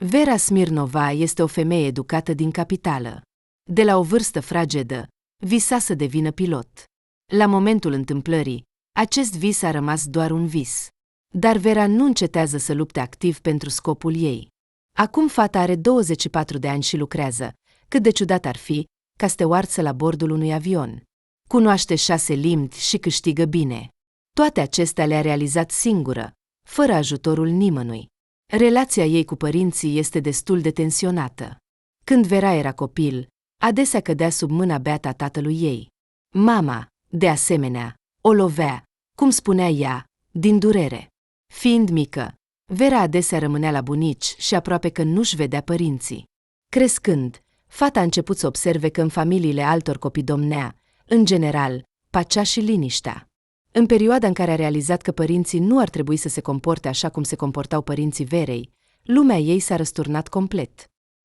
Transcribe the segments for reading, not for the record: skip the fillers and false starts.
Vera Smirnova este o femeie educată din capitală. De la o vârstă fragedă, visa să devină pilot. La momentul întâmplării, acest vis a rămas doar un vis. Dar Vera nu încetează să lupte activ pentru scopul ei. Acum fata are 24 de ani și lucrează, cât de ciudat ar fi, ca stewardsă la bordul unui avion. Cunoaște 6 limbi și câștigă bine. Toate acestea le-a realizat singură, fără ajutorul nimănui. Relația ei cu părinții este destul de tensionată. Când Vera era copil, adesea cădea sub mâna beată a tatălui ei. Mama, de asemenea, o lovea, cum spunea ea, din durere. Fiind mică, Vera adesea rămânea la bunici și aproape că nu-și vedea părinții. Crescând, fata a început să observe că în familiile altor copii domnea, în general, pacea și liniștea. În perioada în care a realizat că părinții nu ar trebui să se comporte așa cum se comportau părinții Verei, lumea ei s-a răsturnat complet.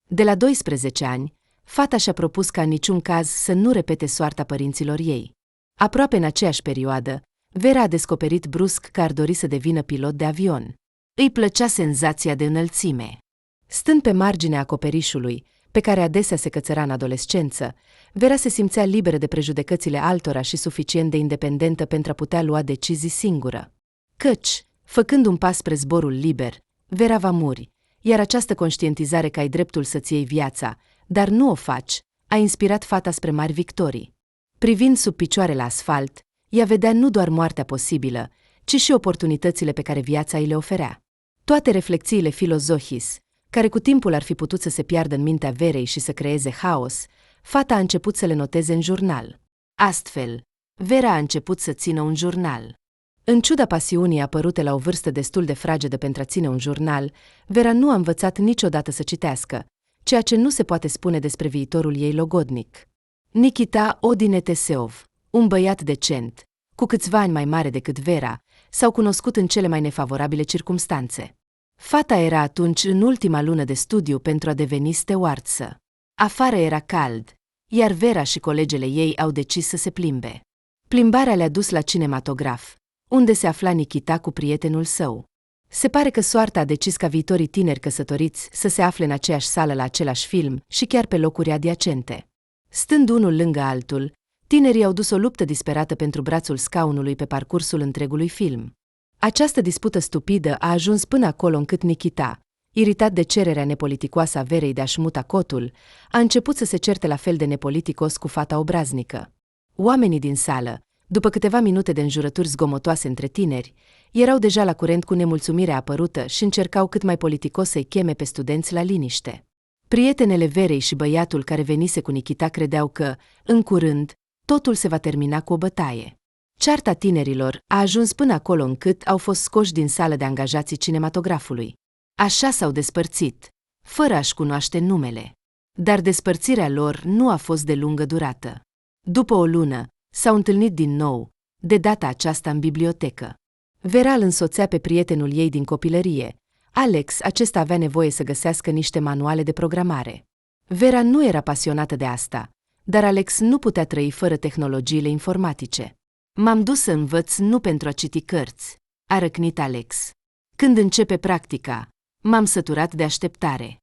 De la 12 ani, fata și-a propus ca în niciun caz să nu repete soarta părinților ei. Aproape în aceeași perioadă, Vera a descoperit brusc că ar dori să devină pilot de avion. Îi plăcea senzația de înălțime. Stând pe marginea acoperișului, pe care adesea se cățăra în adolescență, Vera se simțea liberă de prejudecățile altora și suficient de independentă pentru a putea lua decizii singură. Căci, făcând un pas spre zborul liber, Vera va muri, iar această conștientizare că ai dreptul să-ți iei viața, dar nu o faci, a inspirat fata spre mari victorii. Privind sub picioare la asfalt, ea vedea nu doar moartea posibilă, ci și oportunitățile pe care viața îi le oferea. Toate reflexiile filozohis, care cu timpul ar fi putut să se piardă în mintea Verei și să creeze haos, fata a început să le noteze în jurnal. Astfel, Vera a început să țină un jurnal. În ciuda pasiunii apărute la o vârstă destul de fragedă pentru a ține un jurnal, Vera nu a învățat niciodată să citească, ceea ce nu se poate spune despre viitorul ei logodnic. Nikita Odineteseov, un băiat decent, cu câțiva ani mai mare decât Vera, s-au cunoscut în cele mai nefavorabile circumstanțe. Fata era atunci în ultima lună de studiu pentru a deveni stewardsă. Afară era cald, iar Vera și colegele ei au decis să se plimbe. Plimbarea le-a dus la cinematograf, unde se afla Nikita cu prietenul său. Se pare că soarta a decis ca viitorii tineri căsătoriți să se afle în aceeași sală la același film și chiar pe locuri adiacente. Stând unul lângă altul, tinerii au dus o luptă disperată pentru brațul scaunului pe parcursul întregului film. Această dispută stupidă a ajuns până acolo încât Nikita, iritat de cererea nepoliticoasă a Verei de a-și muta cotul, a început să se certe la fel de nepoliticos cu fata obraznică. Oamenii din sală, după câteva minute de înjurături zgomotoase între tineri, erau deja la curent cu nemulțumirea apărută și încercau cât mai politicos să-i cheme pe studenți la liniște. Prietenele Verei și băiatul care venise cu Nikita credeau că, în curând, totul se va termina cu o bătaie. Cearta tinerilor a ajuns până acolo încât au fost scoși din sală de angajații cinematografului. Așa s-au despărțit, fără a-și cunoaște numele. Dar despărțirea lor nu a fost de lungă durată. După o lună, s-au întâlnit din nou, de data aceasta în bibliotecă. Vera îl însoțea pe prietenul ei din copilărie. Alex, acesta avea nevoie să găsească niște manuale de programare. Vera nu era pasionată de asta, dar Alex nu putea trăi fără tehnologiile informatice. M-am dus să învăț nu pentru a citi cărți, a răcnit Alex. Când începe practica, m-am săturat de așteptare.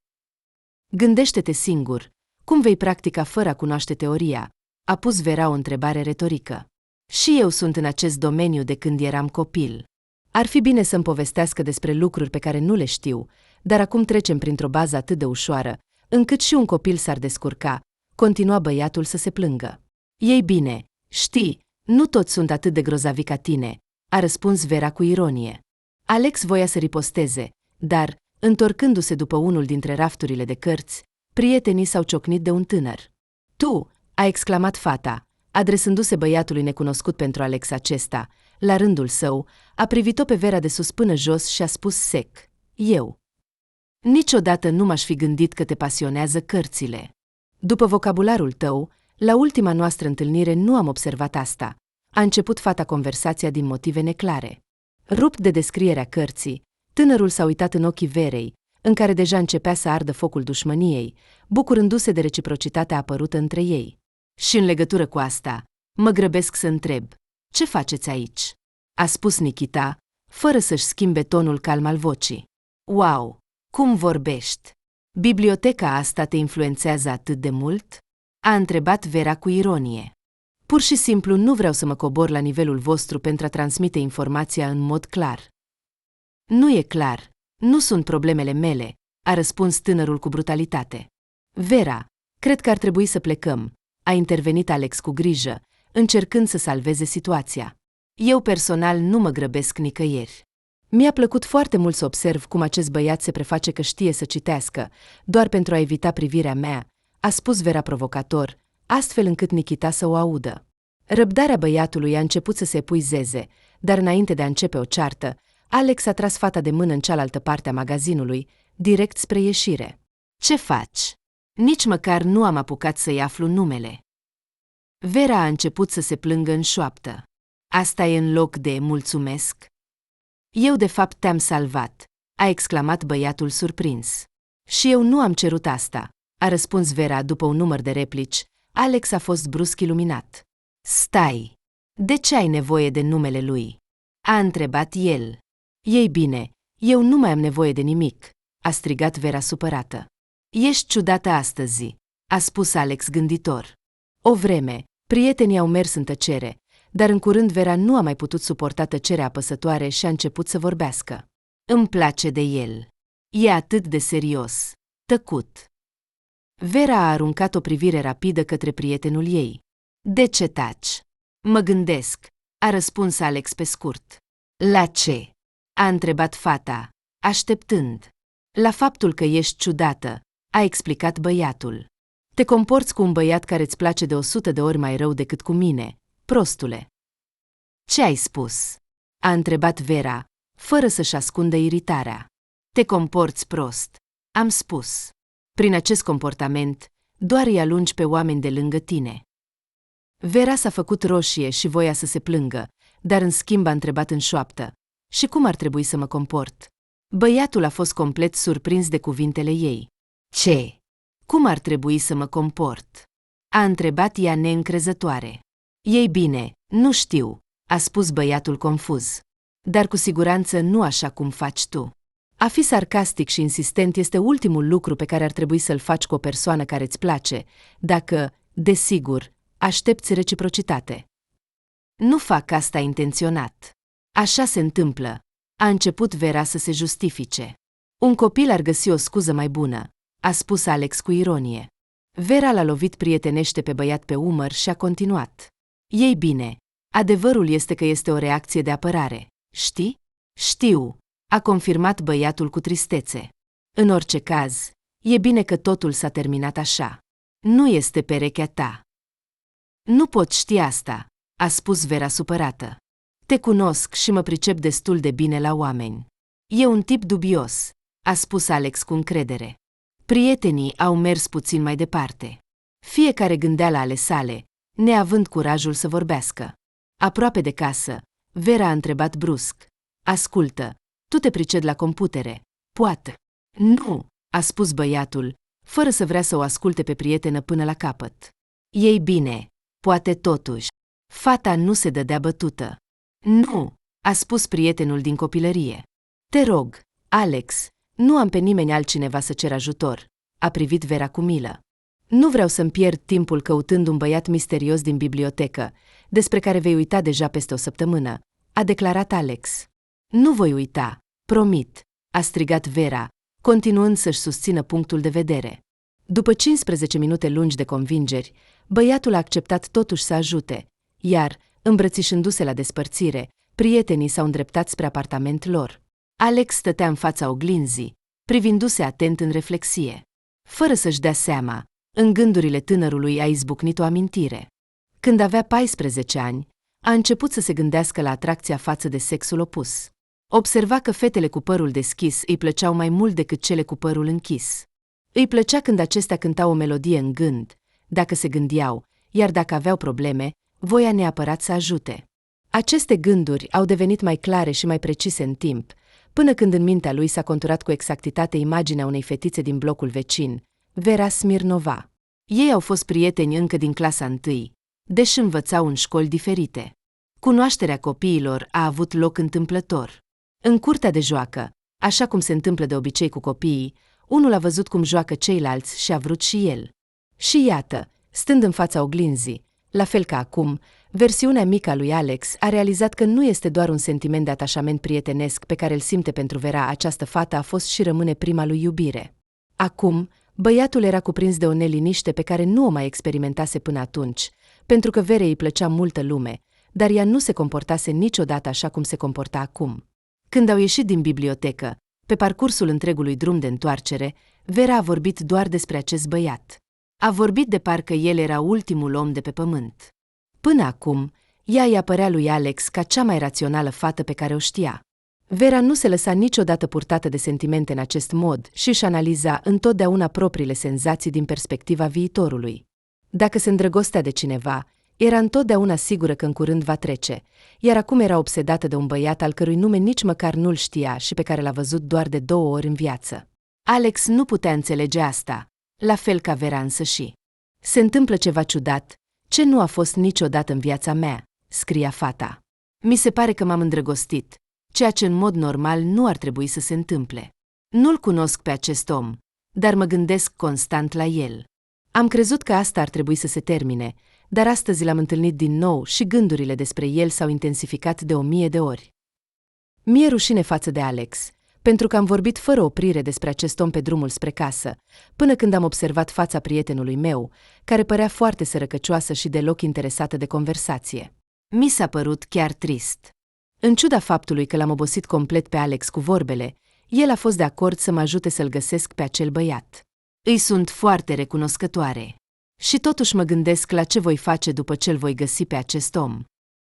Gândește-te singur, cum vei practica fără a cunoaște teoria? A pus Vera o întrebare retorică. Și eu sunt în acest domeniu de când eram copil. Ar fi bine să-mi povestească despre lucruri pe care nu le știu, dar acum trecem printr-o bază atât de ușoară, încât și un copil s-ar descurca, continua băiatul să se plângă. Ei bine, știi, nu toți sunt atât de grozavi ca tine, a răspuns Vera cu ironie. Alex voia să riposteze, dar, întorcându-se după unul dintre rafturile de cărți, prietenii s-au ciocnit de un tânăr. Tu, a exclamat fata, adresându-se băiatului necunoscut pentru Alex acesta, la rândul său, a privit-o pe Vera de sus până jos și a spus sec, eu. Niciodată nu m-aș fi gândit că te pasionează cărțile. După vocabularul tău, la ultima noastră întâlnire nu am observat asta. A început fata conversația din motive neclare. Rupt de descrierea cărții, tânărul s-a uitat în ochii Verei, în care deja începea să ardă focul dușmăniei, bucurându-se de reciprocitatea apărută între ei. Și în legătură cu asta, mă grăbesc să întreb, ce faceți aici? A spus Nikita, fără să-și schimbe tonul calm al vocii. Wow, cum vorbești! Biblioteca asta te influențează atât de mult? A întrebat Vera cu ironie. Pur și simplu nu vreau să mă cobor la nivelul vostru pentru a transmite informația în mod clar. Nu e clar, nu sunt problemele mele, a răspuns tânărul cu brutalitate. Vera, cred că ar trebui să plecăm, a intervenit Alex cu grijă, încercând să salveze situația. Eu personal nu mă grăbesc nicăieri. Mi-a plăcut foarte mult să observ cum acest băiat se preface că știe să citească, doar pentru a evita privirea mea, a spus Vera provocator, astfel încât Nikita să o audă. Răbdarea băiatului a început să se epuizeze, dar înainte de a începe o ceartă, Alex a tras fata de mână în cealaltă parte a magazinului, direct spre ieșire. Ce faci? Nici măcar nu am apucat să-i aflu numele. Vera a început să se plângă în șoaptă. Asta e în loc de mulțumesc? Eu de fapt te-am salvat, a exclamat băiatul surprins. Și eu nu am cerut asta, a răspuns Vera după un număr de replici. Alex a fost brusc iluminat. Stai! De ce ai nevoie de numele lui? A întrebat el. Ei bine, eu nu mai am nevoie de nimic, a strigat Vera supărată. Ești ciudată astăzi, a spus Alex gânditor. O vreme, prietenii au mers în tăcere, dar în curând Vera nu a mai putut suporta tăcerea apăsătoare și a început să vorbească. Îmi place de el. E atât de serios. Tăcut. Vera a aruncat o privire rapidă către prietenul ei. De ce taci? Mă gândesc, a răspuns Alex pe scurt. La ce? A întrebat fata, așteptând. La faptul că ești ciudată, a explicat băiatul. Te comporți cu un băiat care îți place de 100 de ori mai rău decât cu mine, prostule. Ce ai spus? A întrebat Vera, fără să-și ascundă iritarea. Te comporți prost, am spus. Prin acest comportament, doar îi alungi pe oameni de lângă tine. Vera s-a făcut roșie și voia să se plângă, dar în schimb a întrebat în șoaptă. Și cum ar trebui să mă comport? Băiatul a fost complet surprins de cuvintele ei. Ce? Cum ar trebui să mă comport? A întrebat ea neîncrezătoare. Ei bine, nu știu, a spus băiatul confuz. Dar cu siguranță nu așa cum faci tu. A fi sarcastic și insistent este ultimul lucru pe care ar trebui să-l faci cu o persoană care îți place, dacă, desigur, aștepți reciprocitate. Nu fac asta intenționat. Așa se întâmplă. A început Vera să se justifice. Un copil ar găsi o scuză mai bună, a spus Alex cu ironie. Vera l-a lovit prietenește pe băiat pe umăr și a continuat. Ei bine, adevărul este că este o reacție de apărare, știi? Știu, a confirmat băiatul cu tristețe. În orice caz, e bine că totul s-a terminat așa. Nu este perechea ta. Nu pot ști asta, a spus Vera supărată. Te cunosc și mă pricep destul de bine la oameni. E un tip dubios, a spus Alex cu încredere. Prietenii au mers puțin mai departe. Fiecare gândea la ale sale, neavând curajul să vorbească. Aproape de casă, Vera a întrebat brusc. Ascultă, tu te pricedi la computere, poate? Nu, a spus băiatul, fără să vrea să o asculte pe prietenă până la capăt. Ei bine, poate totuși. Fata nu se dădea bătută. Nu, a spus prietenul din copilărie. Te rog, Alex, nu am pe nimeni altcineva să cer ajutor, a privit Vera cu milă. Nu vreau să-mi pierd timpul căutând un băiat misterios din bibliotecă, despre care vei uita deja peste o săptămână, a declarat Alex. Nu voi uita, promit, a strigat Vera, continuând să-și susțină punctul de vedere. După 15 minute lungi de convingeri, băiatul a acceptat totuși să ajute, iar, îmbrățișându-se la despărțire, prietenii s-au îndreptat spre apartament lor. Alex stătea în fața oglinzii, privindu-se atent în reflexie. Fără să-și dea seama, în gândurile tânărului a izbucnit o amintire. Când avea 14 ani, a început să se gândească la atracția față de sexul opus. Observa că fetele cu părul deschis îi plăceau mai mult decât cele cu părul închis. Îi plăcea când acestea cântau o melodie în gând, dacă se gândeau, iar dacă aveau probleme, voia neapărat să ajute. Aceste gânduri au devenit mai clare și mai precise în timp, până când în mintea lui s-a conturat cu exactitate imaginea unei fetițe din blocul vecin, Vera Smirnova. Ei au fost prieteni încă din clasa 1, deși învățau în școli diferite. Cunoașterea copiilor a avut loc întâmplător. În curtea de joacă, așa cum se întâmplă de obicei cu copiii, Unul a văzut cum joacă ceilalți și a vrut și el. Și iată, stând în fața oglinzii, la fel ca acum, versiunea mică a lui Alex a realizat că nu este doar un sentiment de atașament prietenesc pe care îl simte pentru Vera, această fată a fost și rămâne prima lui iubire. Acum, băiatul era cuprins de o neliniște pe care nu o mai experimentase până atunci, pentru că Verei îi plăcea multă lume, dar ea nu se comportase niciodată așa cum se comporta acum. Când au ieșit din bibliotecă, pe parcursul întregului drum de întoarcere, Vera a vorbit doar despre acest băiat. A vorbit de parcă el era ultimul om de pe pământ. Până acum, ea îi apărea lui Alex ca cea mai rațională fată pe care o știa. Vera nu se lăsa niciodată purtată de sentimente în acest mod și își analiza întotdeauna propriile senzații din perspectiva viitorului. Dacă se îndrăgostea de cineva, era întotdeauna sigură că în curând va trece, iar acum era obsedată de un băiat al cărui nume nici măcar nu-l știa și pe care l-a văzut doar de 2 ori în viață. Alex nu putea înțelege asta, la fel ca Vera însăși. Se întâmplă ceva ciudat, ce nu a fost niciodată în viața mea, scria fata. Mi se pare că m-am îndrăgostit, ceea ce în mod normal nu ar trebui să se întâmple. Nu-l cunosc pe acest om, dar mă gândesc constant la el. Am crezut că asta ar trebui să se termine, dar astăzi l-am întâlnit din nou și gândurile despre el s-au intensificat de 1000 de ori. Mi-e rușine față de Alex, pentru că am vorbit fără oprire despre acest om pe drumul spre casă, până când am observat fața prietenului meu, care părea foarte sărăcăcioasă și deloc interesată de conversație. Mi s-a părut chiar trist. În ciuda faptului că l-am obosit complet pe Alex cu vorbele, el a fost de acord să mă ajute să-l găsesc pe acel băiat. Îi sunt foarte recunoscătoare. Și totuși mă gândesc la ce voi face după ce îl voi găsi pe acest om.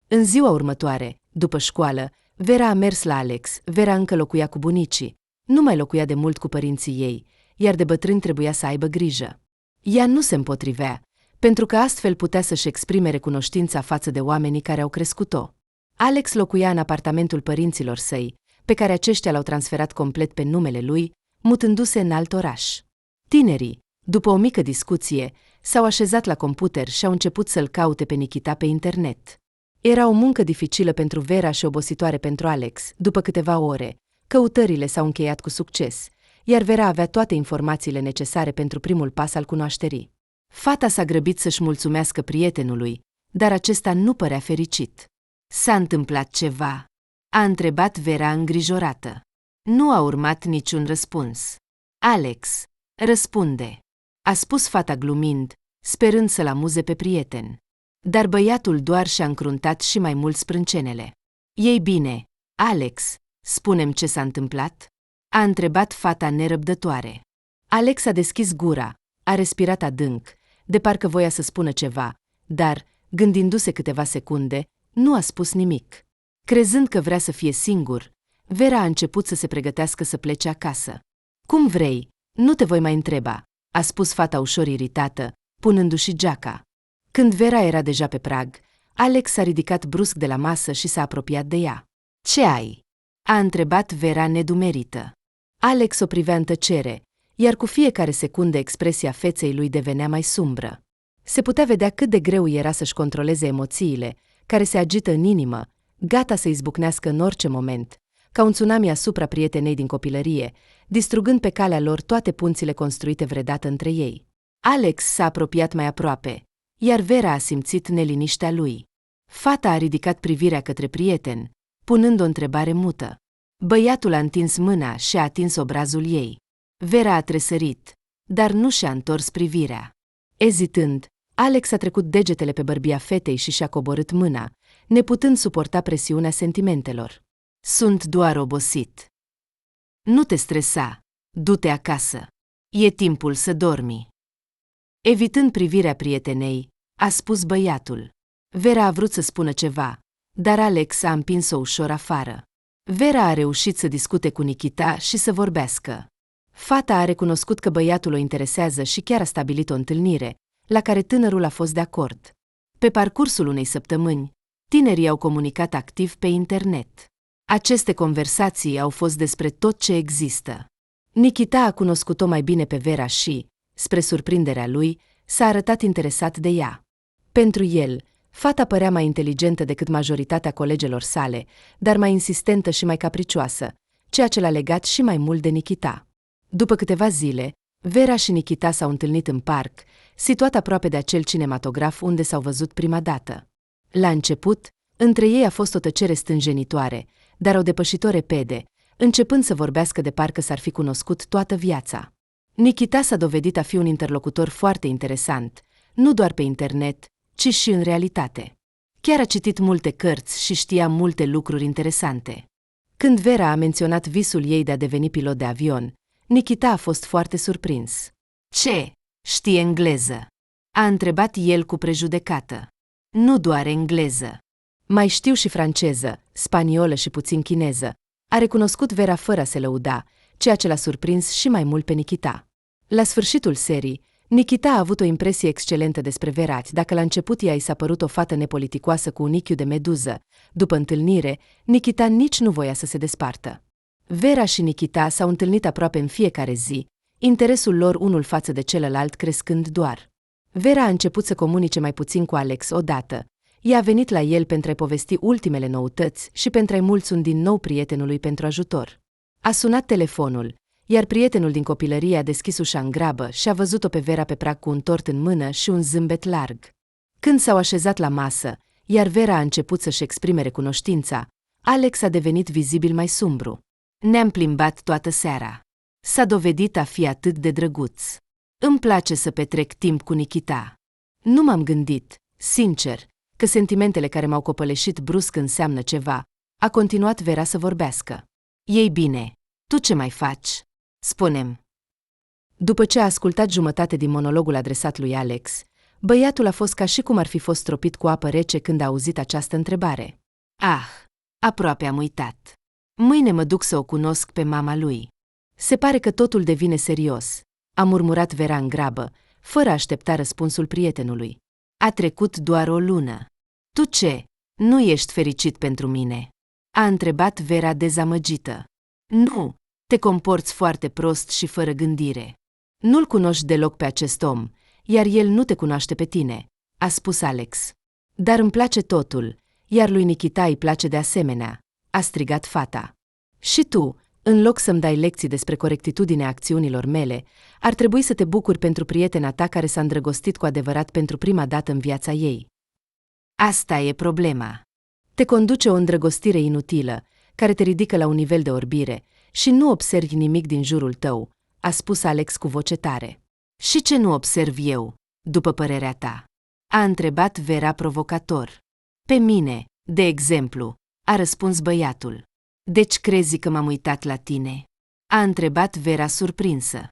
În ziua următoare, după școală, Vera a mers la Alex. Vera încă locuia cu bunicii. Nu mai locuia de mult cu părinții ei, iar de bătrâni trebuia să aibă grijă. Ea nu se împotrivea, pentru că astfel putea să-și exprime recunoștința față de oamenii care au crescut-o. Alex locuia în apartamentul părinților săi, pe care aceștia l-au transferat complet pe numele lui, mutându-se în alt oraș. Tinerii, după o mică discuție, s-au așezat la computer și au început să-l caute pe Nikita pe internet. Era o muncă dificilă pentru Vera și obositoare pentru Alex. După câteva ore, căutările s-au încheiat cu succes, iar Vera avea toate informațiile necesare pentru primul pas al cunoașterii. Fata s-a grăbit să-și mulțumească prietenului, dar acesta nu părea fericit. S-a întâmplat ceva? A întrebat Vera îngrijorată. Nu a urmat niciun răspuns. Alex, răspunde, a spus fata glumind, sperând să-l amuze pe prieten. Dar băiatul doar și-a încruntat și mai mult sprâncenele. Ei bine, Alex, spune-mi ce s-a întâmplat? A întrebat fata nerăbdătoare. Alex a deschis gura, a respirat adânc, de parcă voia să spună ceva, dar, gândindu-se câteva secunde, nu a spus nimic. Crezând că vrea să fie singur, Vera a început să se pregătească să plece acasă. Cum vrei, nu te voi mai întreba, a spus fata ușor iritată, punându-și geaca. Când Vera era deja pe prag, Alex s-a ridicat brusc de la masă și s-a apropiat de ea. Ce ai? A întrebat Vera nedumerită. Alex o privea în tăcere, iar cu fiecare secundă expresia feței lui devenea mai sumbră. Se putea vedea cât de greu era să-și controleze emoțiile, care se agită în inimă, gata să izbucnească în orice moment, ca un tsunami asupra prietenei din copilărie, distrugând pe calea lor toate punțile construite vreodată între ei. Alex s-a apropiat mai aproape, iar Vera a simțit neliniștea lui. Fata a ridicat privirea către prieten, punând o întrebare mută. Băiatul a întins mâna și a atins obrazul ei. Vera a tresărit, dar nu și-a întors privirea. Ezitând, Alex a trecut degetele pe bărbia fetei și și-a coborât mâna, neputând suporta presiunea sentimentelor. Sunt doar obosit. Nu te stresa, du-te acasă. E timpul să dormi. Evitând privirea prietenei, a spus băiatul. Vera a vrut să spună ceva, dar Alex a împins-o ușor afară. Vera a reușit să discute cu Nikita și să vorbească. Fata a recunoscut că băiatul o interesează și chiar a stabilit o întâlnire, la care tânărul a fost de acord. Pe parcursul unei săptămâni, tinerii au comunicat activ pe internet. Aceste conversații au fost despre tot ce există. Nikita a cunoscut-o mai bine pe Vera și, spre surprinderea lui, s-a arătat interesat de ea. Pentru el, fata părea mai inteligentă decât majoritatea colegelor sale, dar mai insistentă și mai capricioasă, ceea ce l-a legat și mai mult de Nikita. După câteva zile, Vera și Nikita s-au întâlnit în parc, situat aproape de acel cinematograf unde s-au văzut prima dată. La început, între ei a fost o tăcere stânjenitoare, dar au depășit-o repede, începând să vorbească de parcă s-ar fi cunoscut toată viața. Nikita s-a dovedit a fi un interlocutor foarte interesant, nu doar pe internet, ci și în realitate. Chiar a citit multe cărți și știa multe lucruri interesante. Când Vera a menționat visul ei de a deveni pilot de avion, Nikita a fost foarte surprins. Ce? Știe engleză? A întrebat el cu prejudecată. Nu doar engleză. Mai știu și franceză, spaniolă și puțin chineză. A recunoscut Vera fără a se lăuda, ceea ce l-a surprins și mai mult pe Nikita. La sfârșitul serii, Nikita a avut o impresie excelentă despre Vera, dacă la început ea i s-a părut o fată nepoliticoasă cu un ichiu de meduză. După întâlnire, Nikita nici nu voia să se despartă. Vera și Nikita s-au întâlnit aproape în fiecare zi, interesul lor unul față de celălalt crescând doar. Vera a început să comunice mai puțin cu Alex odată. Ea a venit la el pentru a-i povesti ultimele noutăți și pentru a-i mulțumi din nou prietenului pentru ajutor. A sunat telefonul, iar prietenul din copilărie a deschis ușa în grabă și a văzut-o pe Vera pe prag cu un tort în mână și un zâmbet larg. Când s-au așezat la masă, iar Vera a început să-și exprime recunoștința, Alex a devenit vizibil mai sumbru. Ne-am plimbat toată seara. S-a dovedit a fi atât de drăguț. Îmi place să petrec timp cu Nikita. Nu m-am gândit, sincer, că sentimentele care m-au copăleșit brusc înseamnă ceva. A continuat Vera să vorbească. Ei bine, tu ce mai faci? Spune-mi. După ce a ascultat jumătate din monologul adresat lui Alex, băiatul a fost ca și cum ar fi fost stropit cu apă rece când a auzit această întrebare. Ah, aproape am uitat. Mâine mă duc să o cunosc pe mama lui. Se pare că totul devine serios, a murmurat Vera în grabă, fără a aștepta răspunsul prietenului. A trecut doar o lună. Tu ce? Nu ești fericit pentru mine? A întrebat Vera dezamăgită. Nu, te comporți foarte prost și fără gândire. Nu-l cunoști deloc pe acest om, iar el nu te cunoaște pe tine, a spus Alex. Dar îmi place totul, iar lui Nikita îi place de asemenea, a strigat fata. Și tu, în loc să-mi dai lecții despre corectitudinea acțiunilor mele, ar trebui să te bucuri pentru prietena ta care s-a îndrăgostit cu adevărat pentru prima dată în viața ei. Asta e problema. Te conduce o îndrăgostire inutilă, care te ridică la un nivel de orbire, și nu observi nimic din jurul tău, a spus Alex cu voce tare. Și ce nu observ eu, după părerea ta? A întrebat Vera provocator. Pe mine, de exemplu, a răspuns băiatul. Deci crezi că m-am uitat la tine? A întrebat Vera surprinsă.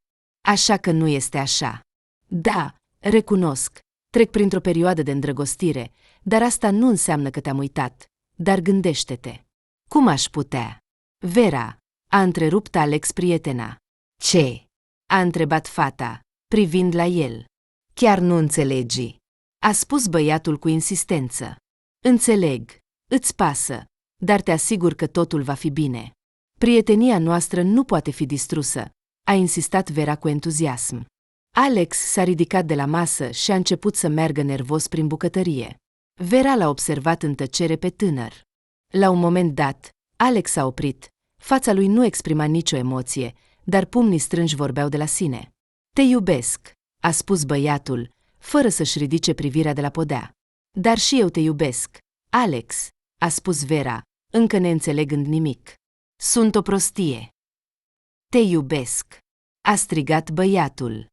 Așa că nu este așa. Da, recunosc, trec printr-o perioadă de îndrăgostire, dar asta nu înseamnă că te-am uitat. Dar gândește-te. Cum aș putea? Vera, a întrerupt Alex prietena. Ce? A întrebat fata, privind la el. Chiar nu înțelegi? A spus băiatul cu insistență. Înțeleg, îți pasă, dar te asigur că totul va fi bine. Prietenia noastră nu poate fi distrusă, a insistat Vera cu entuziasm. Alex s-a ridicat de la masă și a început să meargă nervos prin bucătărie. Vera l-a observat în tăcere pe tânăr. La un moment dat, Alex s-a oprit, fața lui nu exprima nicio emoție, dar pumnii strânși vorbeau de la sine. Te iubesc, a spus băiatul, fără să-și ridice privirea de la podea. Dar și eu te iubesc, Alex, a spus Vera, încă neînțelegând nimic. Sunt o prostie. Te iubesc, a strigat băiatul.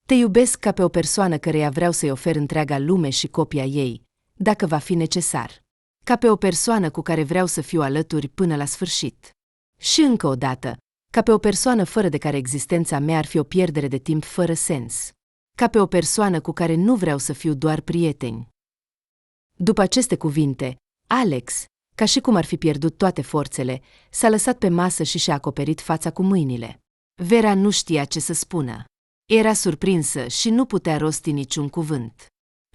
Te iubesc ca pe o persoană căreia vreau să-i ofer întreaga lume și copia ei, dacă va fi necesar. Ca pe o persoană cu care vreau să fiu alături până la sfârșit. Și încă o dată, ca pe o persoană fără de care existența mea ar fi o pierdere de timp fără sens. Ca pe o persoană cu care nu vreau să fiu doar prieteni. După aceste cuvinte, Alex, ca și cum ar fi pierdut toate forțele, s-a lăsat pe masă și și-a acoperit fața cu mâinile. Vera nu știa ce să spună. Era surprinsă și nu putea rosti niciun cuvânt.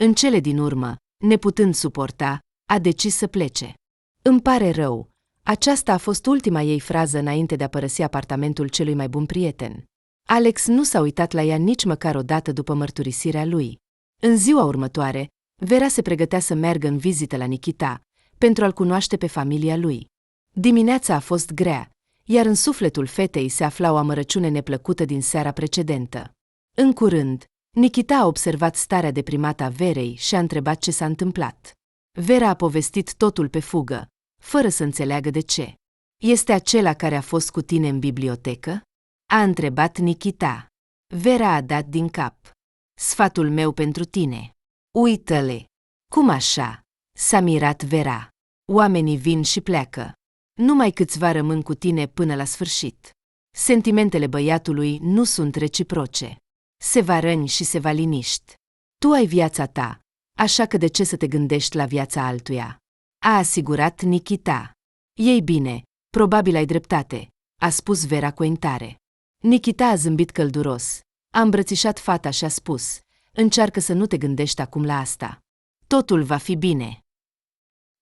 În cele din urmă, neputând suporta, a decis să plece. Îmi pare rău. Aceasta a fost ultima ei frază înainte de a părăsi apartamentul celui mai bun prieten. Alex nu s-a uitat la ea nici măcar o dată după mărturisirea lui. În ziua următoare, Vera se pregătea să meargă în vizită la Nikita, pentru a-l cunoaște pe familia lui. Dimineața a fost grea, iar în sufletul fetei se afla o amărăciune neplăcută din seara precedentă. În curând, Nikita a observat starea deprimată a Verei și a întrebat ce s-a întâmplat. Vera a povestit totul pe fugă, fără să înțeleagă de ce. Este acela care a fost cu tine în bibliotecă? A întrebat Nikita. Vera a dat din cap. Sfatul meu pentru tine. Uită-le. Cum așa? S-a mirat Vera. Oamenii vin și pleacă. Numai câțiva rămân cu tine până la sfârșit. Sentimentele băiatului nu sunt reciproce. Se va răni și se va liniști. Tu ai viața ta, așa că de ce să te gândești la viața altuia? A asigurat Nikita. Ei bine, probabil ai dreptate, a spus Vera cu entare. Nikita a zâmbit călduros, a îmbrățișat fata și a spus, încearcă să nu te gândești acum la asta. Totul va fi bine.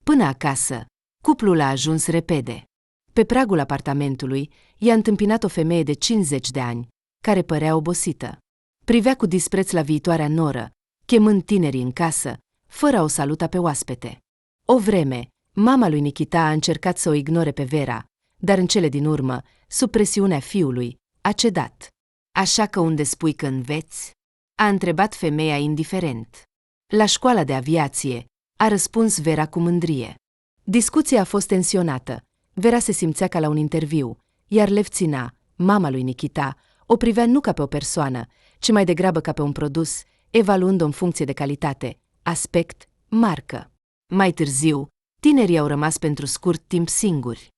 Până acasă, cuplul a ajuns repede. Pe pragul apartamentului i-a întâmpinat o femeie de 50 de ani, care părea obosită. Privea cu dispreț la viitoarea noră, chemând tinerii în casă, fără a o saluta pe oaspete. O vreme, mama lui Nikita a încercat să o ignore pe Vera, dar în cele din urmă, sub presiunea fiului, a cedat. Așa că unde spui că înveți? A întrebat femeia indiferent. La școala de aviație, a răspuns Vera cu mândrie. Discuția a fost tensionată. Vera se simțea ca la un interviu, iar Levțina, mama lui Nikita, o privea nu ca pe o persoană, ci mai degrabă ca pe un produs, evaluând-o în funcție de calitate, aspect, marcă. Mai târziu, tinerii au rămas pentru scurt timp singuri.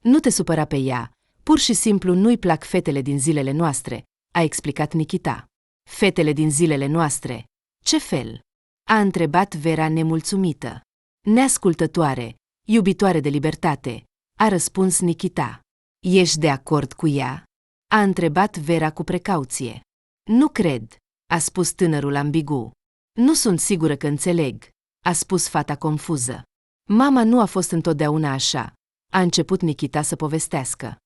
Nu te supăra pe ea, pur și simplu nu-i plac fetele din zilele noastre, a explicat Nikita. Fetele din zilele noastre? Ce fel? A întrebat Vera nemulțumită. Neascultătoare, iubitoare de libertate, a răspuns Nikita. Ești de acord cu ea? A întrebat Vera cu precauție. Nu cred, a spus tânărul ambigu. Nu sunt sigură că înțeleg, a spus fata confuză. Mama nu a fost întotdeauna așa, a început Nikita să povestească.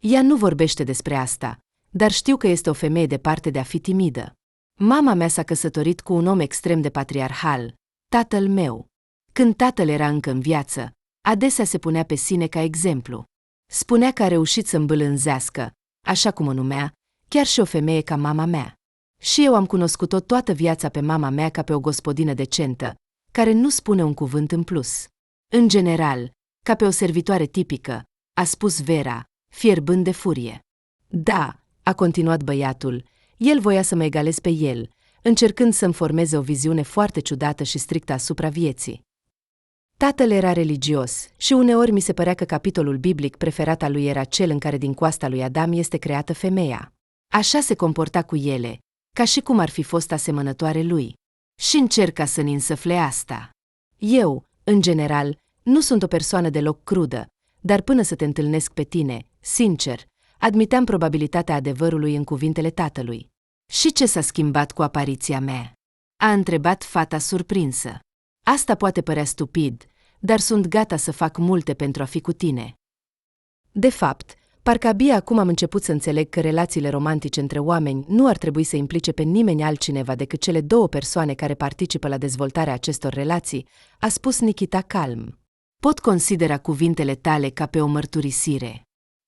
Ea nu vorbește despre asta, dar știu că este o femeie departe de a fi timidă. Mama mea s-a căsătorit cu un om extrem de patriarhal, tatăl meu. Când tatăl era încă în viață, adesea se punea pe sine ca exemplu. Spunea că a reușit să îmbâlânzească, așa cum o numea, chiar și o femeie ca mama mea. Și eu am cunoscut-o toată viața pe mama mea ca pe o gospodină decentă, care nu spune un cuvânt în plus. În general, ca pe o servitoare tipică, a spus Vera, fierbând de furie. Da, a continuat băiatul, el voia să mă egalez pe el, încercând să-mi formeze o viziune foarte ciudată și strictă asupra vieții. Tatăl era religios și uneori mi se părea că capitolul biblic preferat al lui era cel în care din coasta lui Adam este creată femeia. Așa se comporta cu ele, ca și cum ar fi fost asemănătoare lui. Și încerca să-mi însăfle asta. Eu, în general, nu sunt o persoană deloc crudă, dar până să te întâlnesc pe tine, sincer, admiteam probabilitatea adevărului în cuvintele tatălui. Și ce s-a schimbat cu apariția mea? A întrebat fata surprinsă. Asta poate părea stupid, dar sunt gata să fac multe pentru a fi cu tine. De fapt, parcă abia acum am început să înțeleg că relațiile romantice între oameni nu ar trebui să implice pe nimeni altcineva decât cele două persoane care participă la dezvoltarea acestor relații, a spus Nikita calm. Pot considera cuvintele tale ca pe o mărturisire?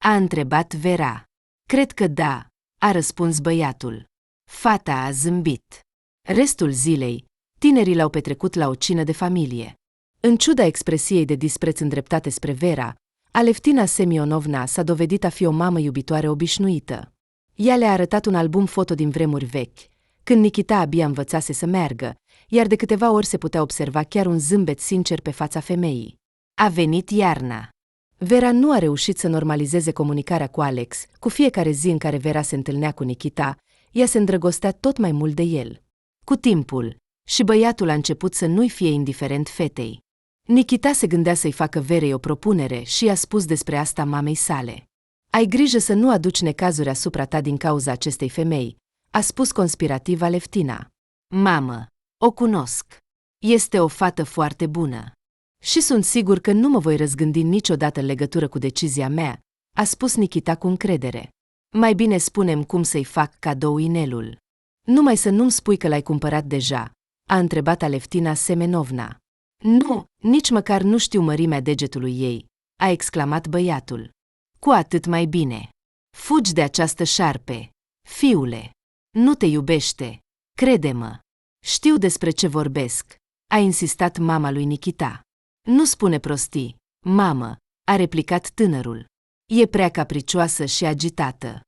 A întrebat Vera. Cred că da, a răspuns băiatul. Fata a zâmbit. Restul zilei, tinerii l-au petrecut la o cină de familie. În ciuda expresiei de dispreț îndreptate spre Vera, Aleftina Semionovna s-a dovedit a fi o mamă iubitoare obișnuită. Ea le-a arătat un album foto din vremuri vechi, când Nikita abia învățase să meargă, iar de câteva ori se putea observa chiar un zâmbet sincer pe fața femeii. A venit iarna. Vera nu a reușit să normalizeze comunicarea cu Alex. Cu fiecare zi în care Vera se întâlnea cu Nikita, ea se îndrăgostea tot mai mult de el. Cu timpul, și băiatul a început să nu-i fie indiferent fetei. Nikita se gândea să-i facă Verei o propunere și i-a spus despre asta mamei sale. Ai grijă să nu aduci necazuri asupra ta din cauza acestei femei, a spus conspirativ Aleftina. Mamă, o cunosc. Este o fată foarte bună. Și sunt sigur că nu mă voi răzgândi niciodată în legătură cu decizia mea, a spus Nikita cu încredere. Mai bine spune-mi cum să-i fac cadou inelul. Numai să nu-mi spui că l-ai cumpărat deja, a întrebat Aleftina Semenovna. Nu, nici măcar nu știu mărimea degetului ei, a exclamat băiatul. Cu atât mai bine. Fugi de această șarpe, fiule. Nu te iubește, crede-mă. Știu despre ce vorbesc, a insistat mama lui Nikita. Nu spune prostii, mamă, a replicat tânărul. E prea capricioasă și agitată.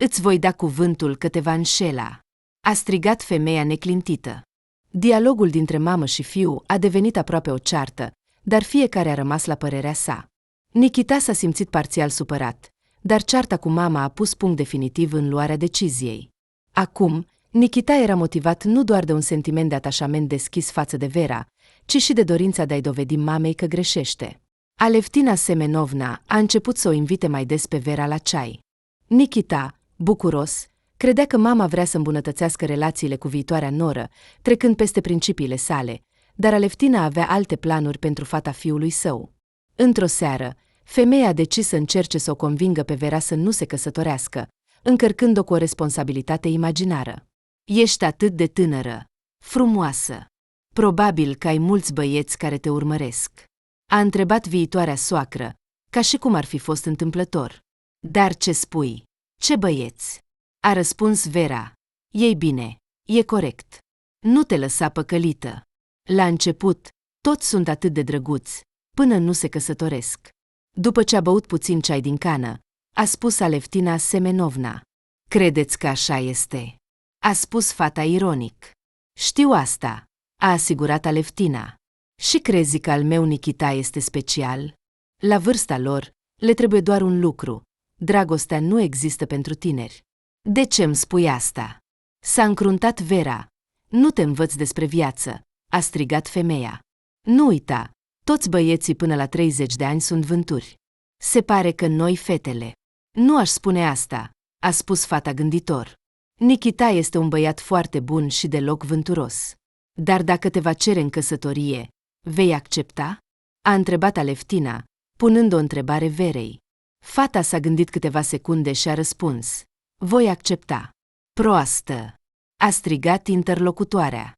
Îți voi da cuvântul că te va înșela, a strigat femeia neclintită. Dialogul dintre mamă și fiu a devenit aproape o ceartă, dar fiecare a rămas la părerea sa. Nikita s-a simțit parțial supărat, dar cearta cu mama a pus punct definitiv în luarea deciziei. Acum, Nikita era motivat nu doar de un sentiment de atașament deschis față de Vera, ci și de dorința de a-i dovedi mamei că greșește. Aleftina Semenovna a început să o invite mai des pe Vera la ceai. Nikita, bucuros, credea că mama vrea să îmbunătățească relațiile cu viitoarea noră, trecând peste principiile sale, dar Aleftina avea alte planuri pentru fata fiului său. Într-o seară, femeia a decis să încerce să o convingă pe Vera să nu se căsătorească, încărcând-o cu o responsabilitate imaginară. Ești atât de tânără, frumoasă. Probabil că ai mulți băieți care te urmăresc. A întrebat viitoarea soacră, ca și cum ar fi fost întâmplător. Dar ce spui? Ce băieți? A răspuns Vera. Ei bine, e corect. Nu te lăsa păcălită. La început, toți sunt atât de drăguți, până nu se căsătoresc. După ce a băut puțin ceai din cană, a spus Aleftina Semenovna. Credeți că așa este? A spus fata ironic. Știu asta, a asigurat Aleftina. Și crezi că al meu Nikita este special? La vârsta lor, le trebuie doar un lucru. Dragostea nu există pentru tineri. De ce îmi spui asta? S-a încruntat Vera. Nu te învăț despre viață, a strigat femeia. Nu uita, toți băieții până la 30 de ani sunt vânturi. Se pare că noi, fetele. Nu aș spune asta, a spus fata gânditor. Nikita este un băiat foarte bun și deloc vânturos. Dar dacă te va cere în căsătorie, vei accepta? A întrebat Aleftina, punând o întrebare Verei. Fata s-a gândit câteva secunde și a răspuns. Voi accepta. Proastă! A strigat interlocutoarea.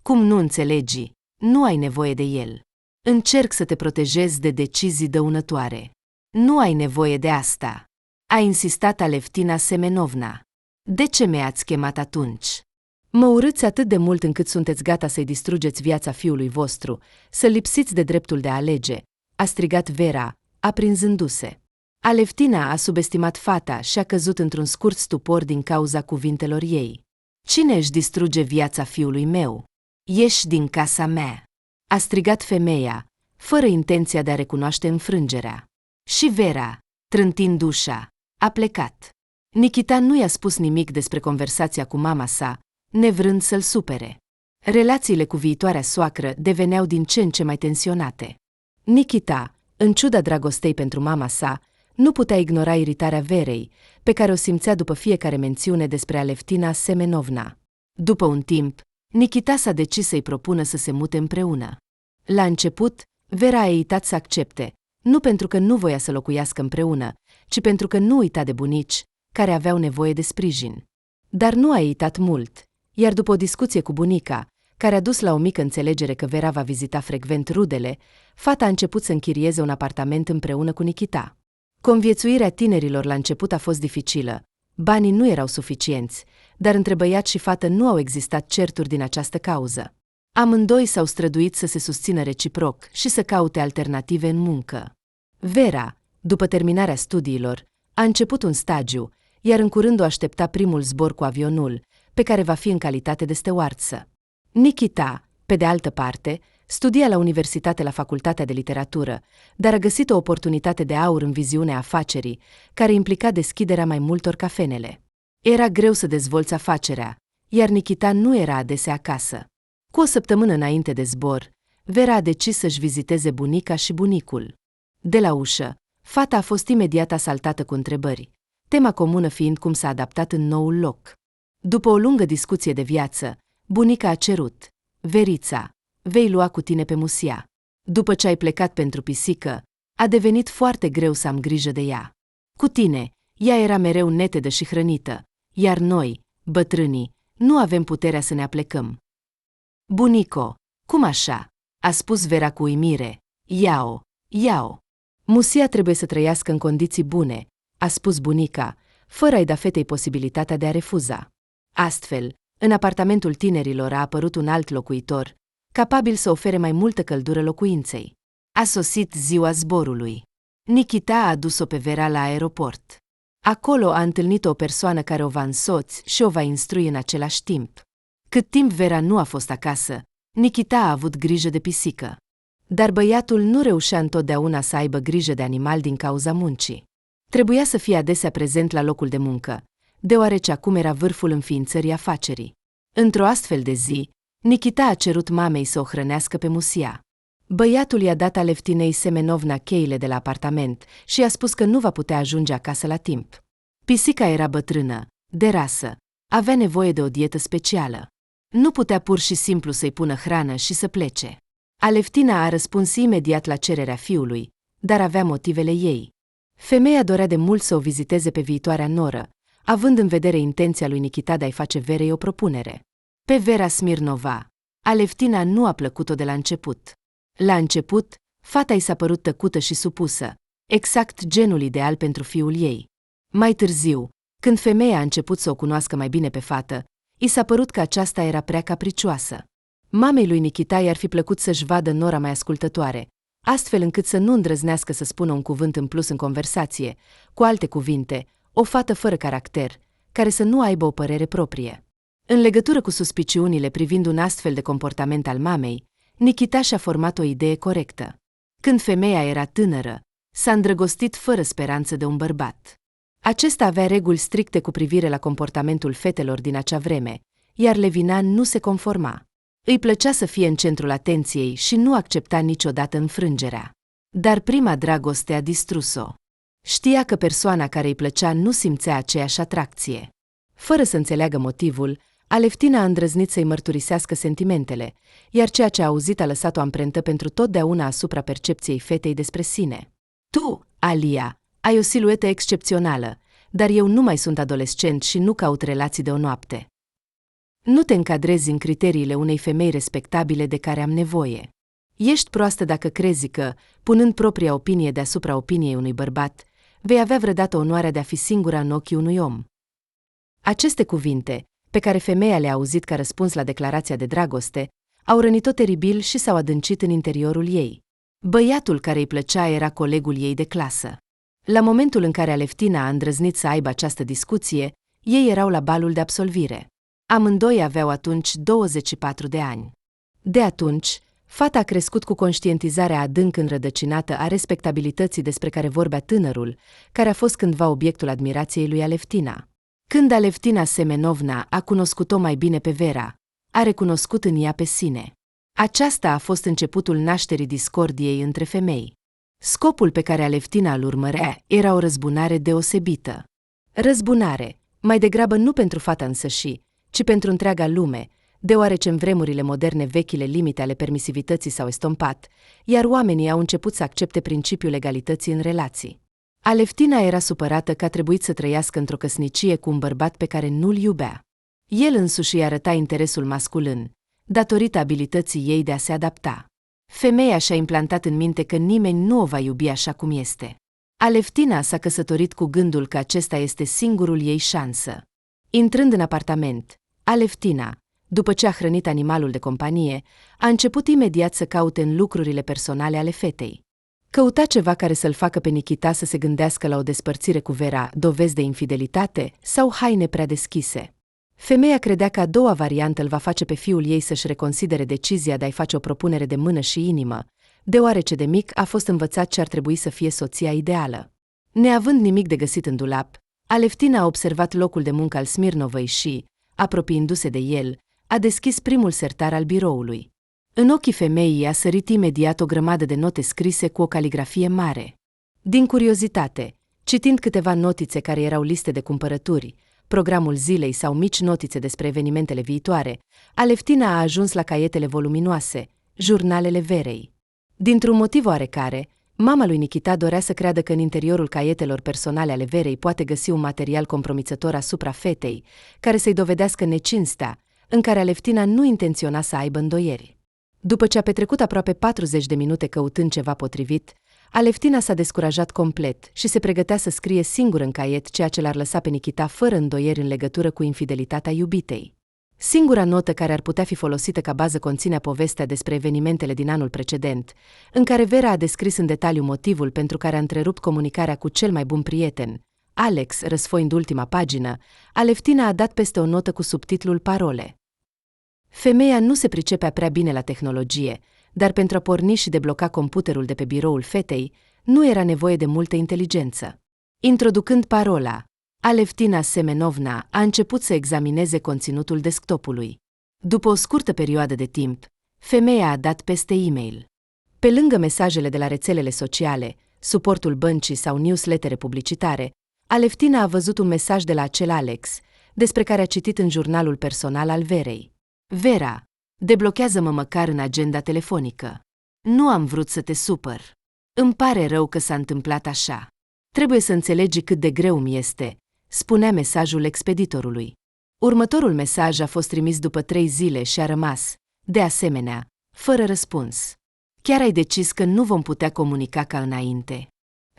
Cum nu înțelegi? Nu ai nevoie de el. Încerc să te protejezi de decizii dăunătoare. Nu ai nevoie de asta. A insistat Aleftina Semenovna. De ce mi-ați chemat atunci? Mă urâți atât de mult încât sunteți gata să-i distrugeți viața fiului vostru, să lipsiți de dreptul de a alege, a strigat Vera, aprinzându-se. Aleftina a subestimat fata și a căzut într-un scurt stupor din cauza cuvintelor ei. Cine își distruge viața fiului meu? Ieși din casa mea! A strigat femeia, fără intenția de a recunoaște înfrângerea. Și Vera, trântind ușa, a plecat. Nikita nu i-a spus nimic despre conversația cu mama sa, nevrând să-l supere. Relațiile cu viitoarea soacră deveneau din ce în ce mai tensionate. Nikita, în ciuda dragostei pentru mama sa, nu putea ignora iritarea Verei, pe care o simțea după fiecare mențiune despre Aleftina Semenovna. După un timp, Nikita s-a decis să-i propună să se mute împreună. La început, Vera a ezitat să accepte, nu pentru că nu voia să locuiască împreună, ci pentru că nu uita de bunici, care aveau nevoie de sprijin. Dar nu a ezitat mult, iar după o discuție cu bunica, care a dus la o mică înțelegere că Vera va vizita frecvent rudele, fata a început să închirieze un apartament împreună cu Nikita. Conviețuirea tinerilor la început a fost dificilă. Banii nu erau suficienți, dar între băiat și fată nu au existat certuri din această cauză. Amândoi s-au străduit să se susțină reciproc și să caute alternative în muncă. Vera, după terminarea studiilor, a început un stagiu, iar în curând o aștepta primul zbor cu avionul, pe care va fi în calitate de stewardță. Nikita, pe de altă parte, studia la universitate la Facultatea de Literatură, dar a găsit o oportunitate de aur în viziunea afacerii, care implica deschiderea mai multor cafenele. Era greu să dezvolți afacerea, iar Nikita nu era adesea acasă. Cu o săptămână înainte de zbor, Vera a decis să-și viziteze bunica și bunicul. De la ușă, fata a fost imediat asaltată cu întrebări, tema comună fiind cum s-a adaptat în noul loc. După o lungă discuție de viață, bunica a cerut: Verița, vei lua cu tine pe Musia. După ce ai plecat pentru pisică, a devenit foarte greu să am grijă de ea. Cu tine, ea era mereu netedă și hrănită, iar noi, bătrânii, nu avem puterea să ne aplecăm. Bunico, cum așa? A spus Vera cu uimire. Ia-o. Musia trebuie să trăiască în condiții bune, a spus bunica, fără a-i da fetei posibilitatea de a refuza. Astfel, în apartamentul tinerilor a apărut un alt locuitor, capabil să ofere mai multă căldură locuinței. A sosit ziua zborului. Nikita a adus-o pe Vera la aeroport. Acolo a întâlnit o persoană care o va însoți și o va instrui în același timp. Cât timp Vera nu a fost acasă, Nikita a avut grijă de pisică. Dar băiatul nu reușea întotdeauna să aibă grijă de animal din cauza muncii. Trebuia să fie adesea prezent la locul de muncă, deoarece acum era vârful înființării afacerii. Într-o astfel de zi, Nikita a cerut mamei să o hrănească pe Musia. Băiatul i-a dat Aleftinei Semenovna cheile de la apartament și i-a spus că nu va putea ajunge acasă la timp. Pisica era bătrână, de rasă, avea nevoie de o dietă specială. Nu putea pur și simplu să-i pună hrană și să plece. Aleftina a răspuns imediat la cererea fiului, dar avea motivele ei. Femeia dorea de mult să o viziteze pe viitoarea noră, având în vedere intenția lui Nikita de a-i face Verei o propunere. Pe Vera Smirnova, Aleftina nu a plăcut-o de la început. La început, fata i s-a părut tăcută și supusă, exact genul ideal pentru fiul ei. Mai târziu, când femeia a început să o cunoască mai bine pe fată, i s-a părut că aceasta era prea capricioasă. Mamei lui Nikita i-ar fi plăcut să-și vadă nora mai ascultătoare, astfel încât să nu îndrăznească să spună un cuvânt în plus în conversație, cu alte cuvinte, o fată fără caracter, care să nu aibă o părere proprie. În legătură cu suspiciunile privind un astfel de comportament al mamei, Nikita și-a format o idee corectă. Când femeia era tânără, s-a îndrăgostit fără speranță de un bărbat. Acesta avea reguli stricte cu privire la comportamentul fetelor din acea vreme, iar Levina nu se conforma. Îi plăcea să fie în centrul atenției și nu accepta niciodată înfrângerea. Dar prima dragoste a distrus-o. Știa că persoana care îi plăcea nu simțea aceeași atracție. Fără să înțeleagă motivul, Aleftina a îndrăznit să-i mărturisească sentimentele, iar ceea ce a auzit a lăsat o amprentă pentru totdeauna asupra percepției fetei despre sine. Tu, Alia, ai o siluetă excepțională, dar eu nu mai sunt adolescent și nu caut relații de o noapte. Nu te încadrezi în criteriile unei femei respectabile de care am nevoie. Ești proastă dacă crezi că, punând propria opinie deasupra opiniei unui bărbat, vei avea vreodată onoarea de a fi singura în ochii unui om. Aceste cuvinte, pe care femeia le-a auzit ca răspuns la declarația de dragoste, au rănit-o teribil și s-au adâncit în interiorul ei. Băiatul care îi plăcea era colegul ei de clasă. La momentul în care Aleftina a îndrăznit să aibă această discuție, ei erau la balul de absolvire. Amândoi aveau atunci 24 de ani. De atunci, fata a crescut cu conștientizarea adânc înrădăcinată a respectabilității despre care vorbea tânărul, care a fost cândva obiectul admirației lui Aleftina. Când Aleftina Semenovna a cunoscut-o mai bine pe Vera, a recunoscut în ea pe sine. Aceasta a fost începutul nașterii discordiei între femei. Scopul pe care Aleftina îl urmărea era o răzbunare deosebită. Răzbunare, mai degrabă nu pentru fata însăși, ci pentru întreaga lume, deoarece în vremurile moderne vechile limite ale permisivității s-au estompat, iar oamenii au început să accepte principiul egalității în relații. Aleftina era supărată că a trebuit să trăiască într-o căsnicie cu un bărbat pe care nu-l iubea. El însuși îi arăta interesul masculin, datorită abilității ei de a se adapta. Femeia și-a implantat în minte că nimeni nu o va iubi așa cum este. Aleftina s-a căsătorit cu gândul că acesta este singurul ei șansă. Intrând în apartament, Aleftina, după ce a hrănit animalul de companie, a început imediat să caute în lucrurile personale ale fetei. Căuta ceva care să-l facă pe Nikita să se gândească la o despărțire cu Vera, dovezi de infidelitate sau haine prea deschise. Femeia credea că a doua variantă îl va face pe fiul ei să-și reconsidere decizia de a-i face o propunere de mână și inimă, deoarece de mic a fost învățat ce ar trebui să fie soția ideală. Neavând nimic de găsit în dulap, Aleftina a observat locul de muncă al Smirnovei și, apropiindu-se de el, a deschis primul sertar al biroului. În ochii femeii a sărit imediat o grămadă de note scrise cu o caligrafie mare. Din curiozitate, citind câteva notițe care erau liste de cumpărături, programul zilei sau mici notițe despre evenimentele viitoare, Aleftina a ajuns la caietele voluminoase, jurnalele Verei. Dintr-un motiv oarecare, mama lui Nikita dorea să creadă că în interiorul caietelor personale ale Verei poate găsi un material compromițător asupra fetei, care să-i dovedească necinstea, în care Aleftina nu intenționa să aibă îndoieri. După ce a petrecut aproape 40 de minute căutând ceva potrivit, Aleftina s-a descurajat complet și se pregătea să scrie singură în caiet ceea ce l-ar lăsa pe Nikita fără îndoieri în legătură cu infidelitatea iubitei. Singura notă care ar putea fi folosită ca bază conținea povestea despre evenimentele din anul precedent, în care Vera a descris în detaliu motivul pentru care a întrerupt comunicarea cu cel mai bun prieten, Alex, răsfoind ultima pagină. Aleftina a dat peste o notă cu subtitlul Parole. Femeia nu se pricepea prea bine la tehnologie, dar pentru a porni și debloca computerul de pe biroul fetei, nu era nevoie de multă inteligență. Introducând parola, Aleftina Semenovna a început să examineze conținutul desktopului. După o scurtă perioadă de timp, femeia a dat peste e-mail. Pe lângă mesajele de la rețelele sociale, suportul băncii sau newslettere publicitare, Aleftina a văzut un mesaj de la acel Alex, despre care a citit în jurnalul personal al Verei. Vera, deblochează-mă măcar în agenda telefonică. Nu am vrut să te supăr. Îmi pare rău că s-a întâmplat așa. Trebuie să înțelegi cât de greu mi este, spunea mesajul expeditorului. Următorul mesaj a fost trimis după 3 zile și a rămas, de asemenea, fără răspuns. Chiar ai decis că nu vom putea comunica ca înainte?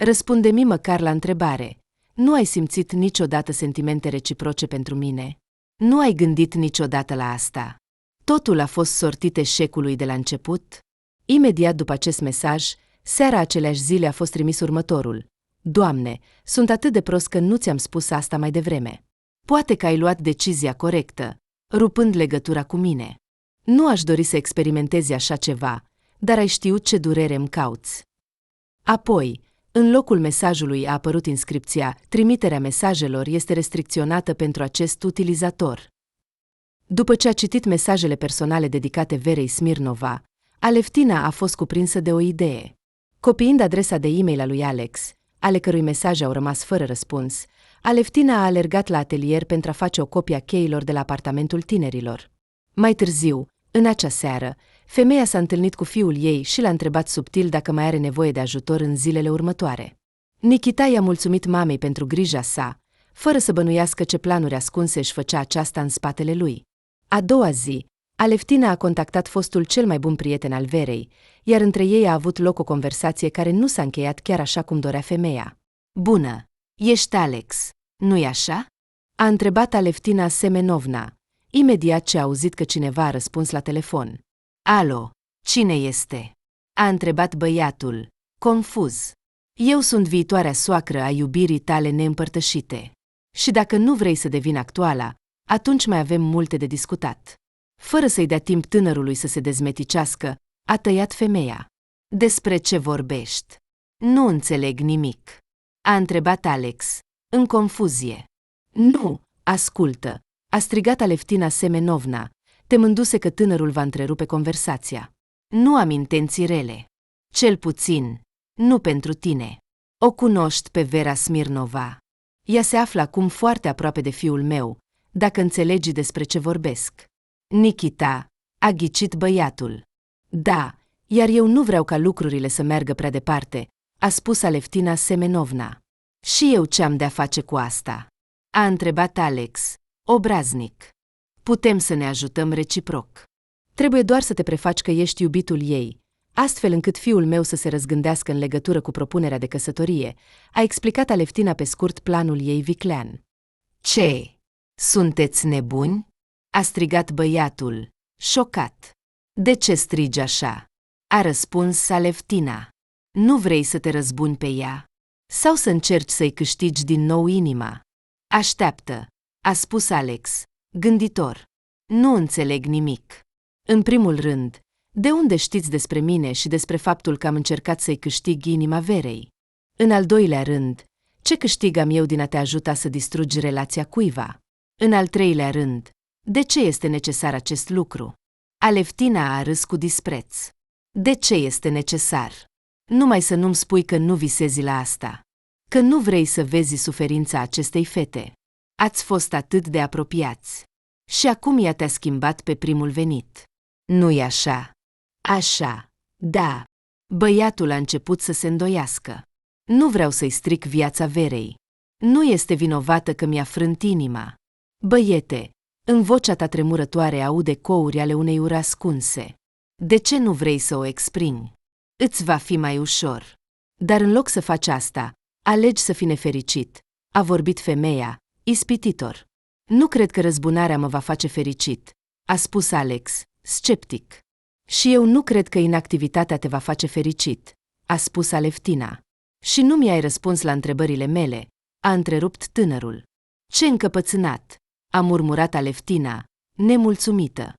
Răspunde-mi măcar la întrebare. Nu ai simțit niciodată sentimente reciproce pentru mine? Nu ai gândit niciodată la asta? Totul a fost sortit eșecului de la început? Imediat după acest mesaj, seara aceleași zile a fost trimis următorul. Doamne, sunt atât de prost că nu ți-am spus asta mai devreme. Poate că ai luat decizia corectă, rupând legătura cu mine. Nu aș dori să experimentezi așa ceva, dar ai știut ce durere îmi cauți. Apoi, în locul mesajului a apărut inscripția: trimiterea mesajelor este restricționată pentru acest utilizator. După ce a citit mesajele personale dedicate Verei Smirnova, Aleftina a fost cuprinsă de o idee. Copiind adresa de e-mail a lui Alex, ale cărui mesaje au rămas fără răspuns, Aleftina a alergat la atelier pentru a face o copie a cheilor de la apartamentul tinerilor. Mai târziu, în acea seară, femeia s-a întâlnit cu fiul ei și l-a întrebat subtil dacă mai are nevoie de ajutor în zilele următoare. Nikita i-a mulțumit mamei pentru grija sa, fără să bănuiască ce planuri ascunse își făcea aceasta în spatele lui. A doua zi, Aleftina a contactat fostul cel mai bun prieten al Verei, iar între ei a avut loc o conversație care nu s-a încheiat chiar așa cum dorea femeia. Bună, ești Alex, nu-i așa? A întrebat Aleftina Semenovna, imediat ce a auzit că cineva a răspuns la telefon. Alo, cine este? A întrebat băiatul, confuz. Eu sunt viitoarea soacră a iubirii tale neîmpărtășite. Și dacă nu vrei să devin actuala, atunci mai avem multe de discutat. Fără să-i dea timp tânărului să se dezmeticească, a tăiat femeia. Despre ce vorbești? Nu înțeleg nimic. A întrebat Alex, în confuzie. Nu, ascultă, a strigat Aleftina Semenovna, temându-se că tânărul va întrerupe conversația. Nu am intenții rele. Cel puțin, nu pentru tine. O cunoști pe Vera Smirnova. Ea se află acum foarte aproape de fiul meu, dacă înțelegi despre ce vorbesc. Nikita, a ghicit băiatul. Da, iar eu nu vreau ca lucrurile să meargă prea departe, a spus Aleftina Semenovna. Și eu ce-am de-a face cu asta? A întrebat Alex, obraznic. Putem să ne ajutăm reciproc. Trebuie doar să te prefaci că ești iubitul ei, astfel încât fiul meu să se răzgândească în legătură cu propunerea de căsătorie, a explicat Aleftina pe scurt planul ei viclean. Ce? Sunteți nebuni? A strigat băiatul, șocat. De ce strigi așa? A răspuns Aleftina. Nu vrei să te răzbuni pe ea? Sau să încerci să-i câștigi din nou inima? Așteaptă, a spus Alex, gânditor. Nu înțeleg nimic. În primul rând, de unde știți despre mine și despre faptul că am încercat să-i câștig inima Verei? În al doilea rând, ce câștig am eu din a te ajuta să distrugi relația cuiva? În al treilea rând, de ce este necesar acest lucru? Aleftina a râs cu dispreț. De ce este necesar? Numai să nu-mi spui că nu visezi la asta. Că nu vrei să vezi suferința acestei fete. Ați fost atât de apropiați. Și acum ea te-a schimbat pe primul venit. Nu-i așa? Așa, da. Băiatul a început să se îndoiască. Nu vreau să-i stric viața Verei. Nu este vinovată că mi-a frânt inima. Băiete, în vocea ta tremurătoare aude ecouri ale unei uri ascunse. De ce nu vrei să o exprimi? Îți va fi mai ușor. Dar în loc să faci asta, alegi să fii nefericit, a vorbit femeia, ispititor. Nu cred că răzbunarea mă va face fericit, a spus Alex, sceptic. Și eu nu cred că inactivitatea te va face fericit, a spus Aleftina. Și nu mi-ai răspuns la întrebările mele, a întrerupt tânărul. Ce încăpățânat, a murmurat Aleftina, nemulțumită.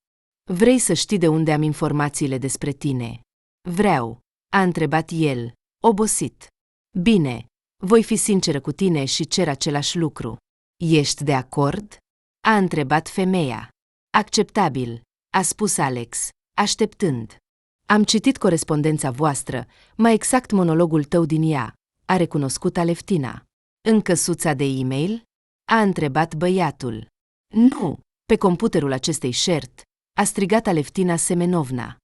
Vrei să știi de unde am informațiile despre tine? Vreau, a întrebat el, obosit. Bine, voi fi sinceră cu tine și cer același lucru. Ești de acord? A întrebat femeia. Acceptabil, a spus Alex, așteptând. Am citit corespondența voastră, mai exact monologul tău din ea, a recunoscut Aleftina. În căsuța de e-mail? A întrebat băiatul. Nu, pe computerul acestei șert, a strigat Aleftina Semenovna.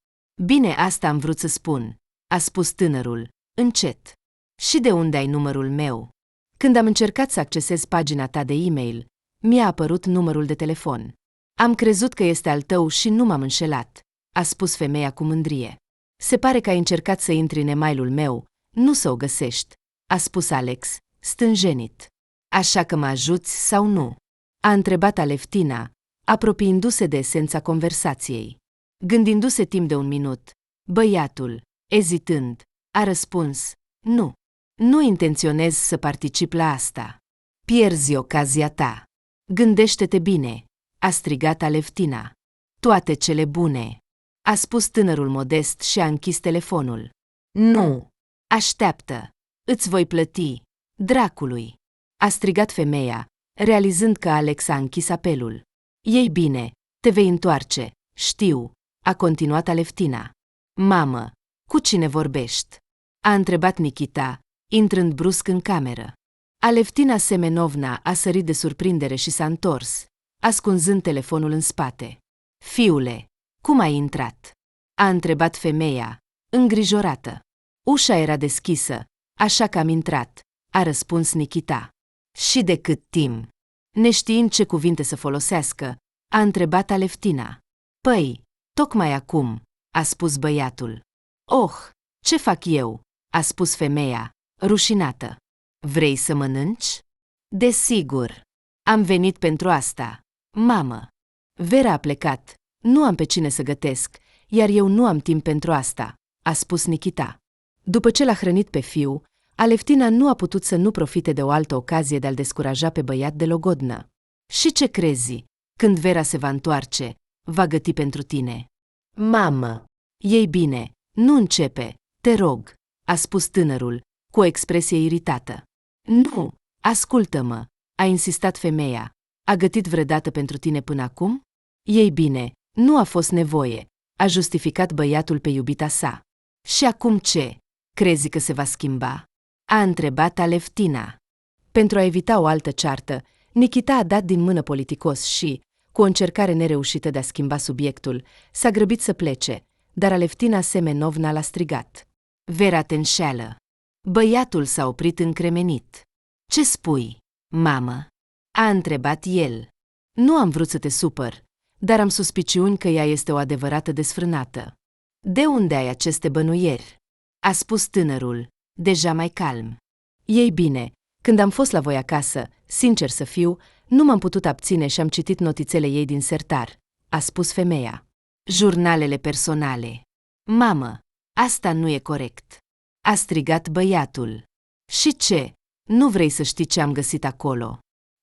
Bine, asta am vrut să spun, a spus tânărul, încet. Și de unde ai numărul meu? Când am încercat să accesez pagina ta de e-mail, mi-a apărut numărul de telefon. Am crezut că este al tău și nu m-am înșelat, a spus femeia cu mândrie. Se pare că ai încercat să intri în e-mailul meu, nu să o găsești, a spus Alex, stânjenit. Așa că mă ajuți sau nu? A întrebat Aleftina, apropiindu-se de esența conversației. Gândindu-se timp de 1 minut, băiatul, ezitând, a răspuns, nu. Nu intenționez să particip la asta. Pierzi ocazia ta. Gândește-te bine, a strigat Aleftina. Toate cele bune, a spus tânărul modest și a închis telefonul. Nu. Așteaptă. Îți voi plăti. Dracului, a strigat femeia, realizând că Alex a închis apelul. Ei bine, te vei întoarce, știu, a continuat Aleftina. Mamă, cu cine vorbești? A întrebat Nikita, intrând brusc în cameră. Aleftina Semenovna a sărit de surprindere și s-a întors, ascunzând telefonul în spate. Fiule, cum ai intrat? A întrebat femeia, îngrijorată. Ușa era deschisă, așa că am intrat, a răspuns Nikita. Și de cât timp? Neștiind ce cuvinte să folosească, a întrebat Aleftina. Păi, tocmai acum, a spus băiatul. Oh, ce fac eu? A spus femeia, rușinată. Vrei să mănânci? Desigur. Am venit pentru asta. Mamă. Vera a plecat. Nu am pe cine să gătesc, iar eu nu am timp pentru asta, a spus Nikita. După ce l-a hrănit pe fiu, Aleftina nu a putut să nu profite de o altă ocazie de a-l descuraja pe băiat de logodnă. Și ce crezi? Când Vera se va întoarce, va găti pentru tine. Mamă! Ei bine, nu începe, te rog, a spus tânărul, cu o expresie iritată. Nu, ascultă-mă, a insistat femeia. A gătit vreodată pentru tine până acum? Ei bine, nu a fost nevoie, a justificat băiatul pe iubita sa. Și acum ce? Crezi că se va schimba? A întrebat Aleftina. Pentru a evita o altă ceartă, Nikita a dat din mână politicos și, cu o încercare nereușită de a schimba subiectul, s-a grăbit să plece, dar Aleftina Semenovna l-a strigat. Vera te înșeală. Băiatul s-a oprit încremenit. Ce spui, mamă? A întrebat el. Nu am vrut să te supăr, dar am suspiciuni că ea este o adevărată desfrânată. De unde ai aceste bănuieri? A spus tânărul, deja mai calm. Ei bine, când am fost la voi acasă, sincer să fiu, nu m-am putut abține și am citit notițele ei din sertar, a spus femeia. Jurnalele personale. Mamă, asta nu e corect. A strigat băiatul. Și ce? Nu vrei să știi ce am găsit acolo?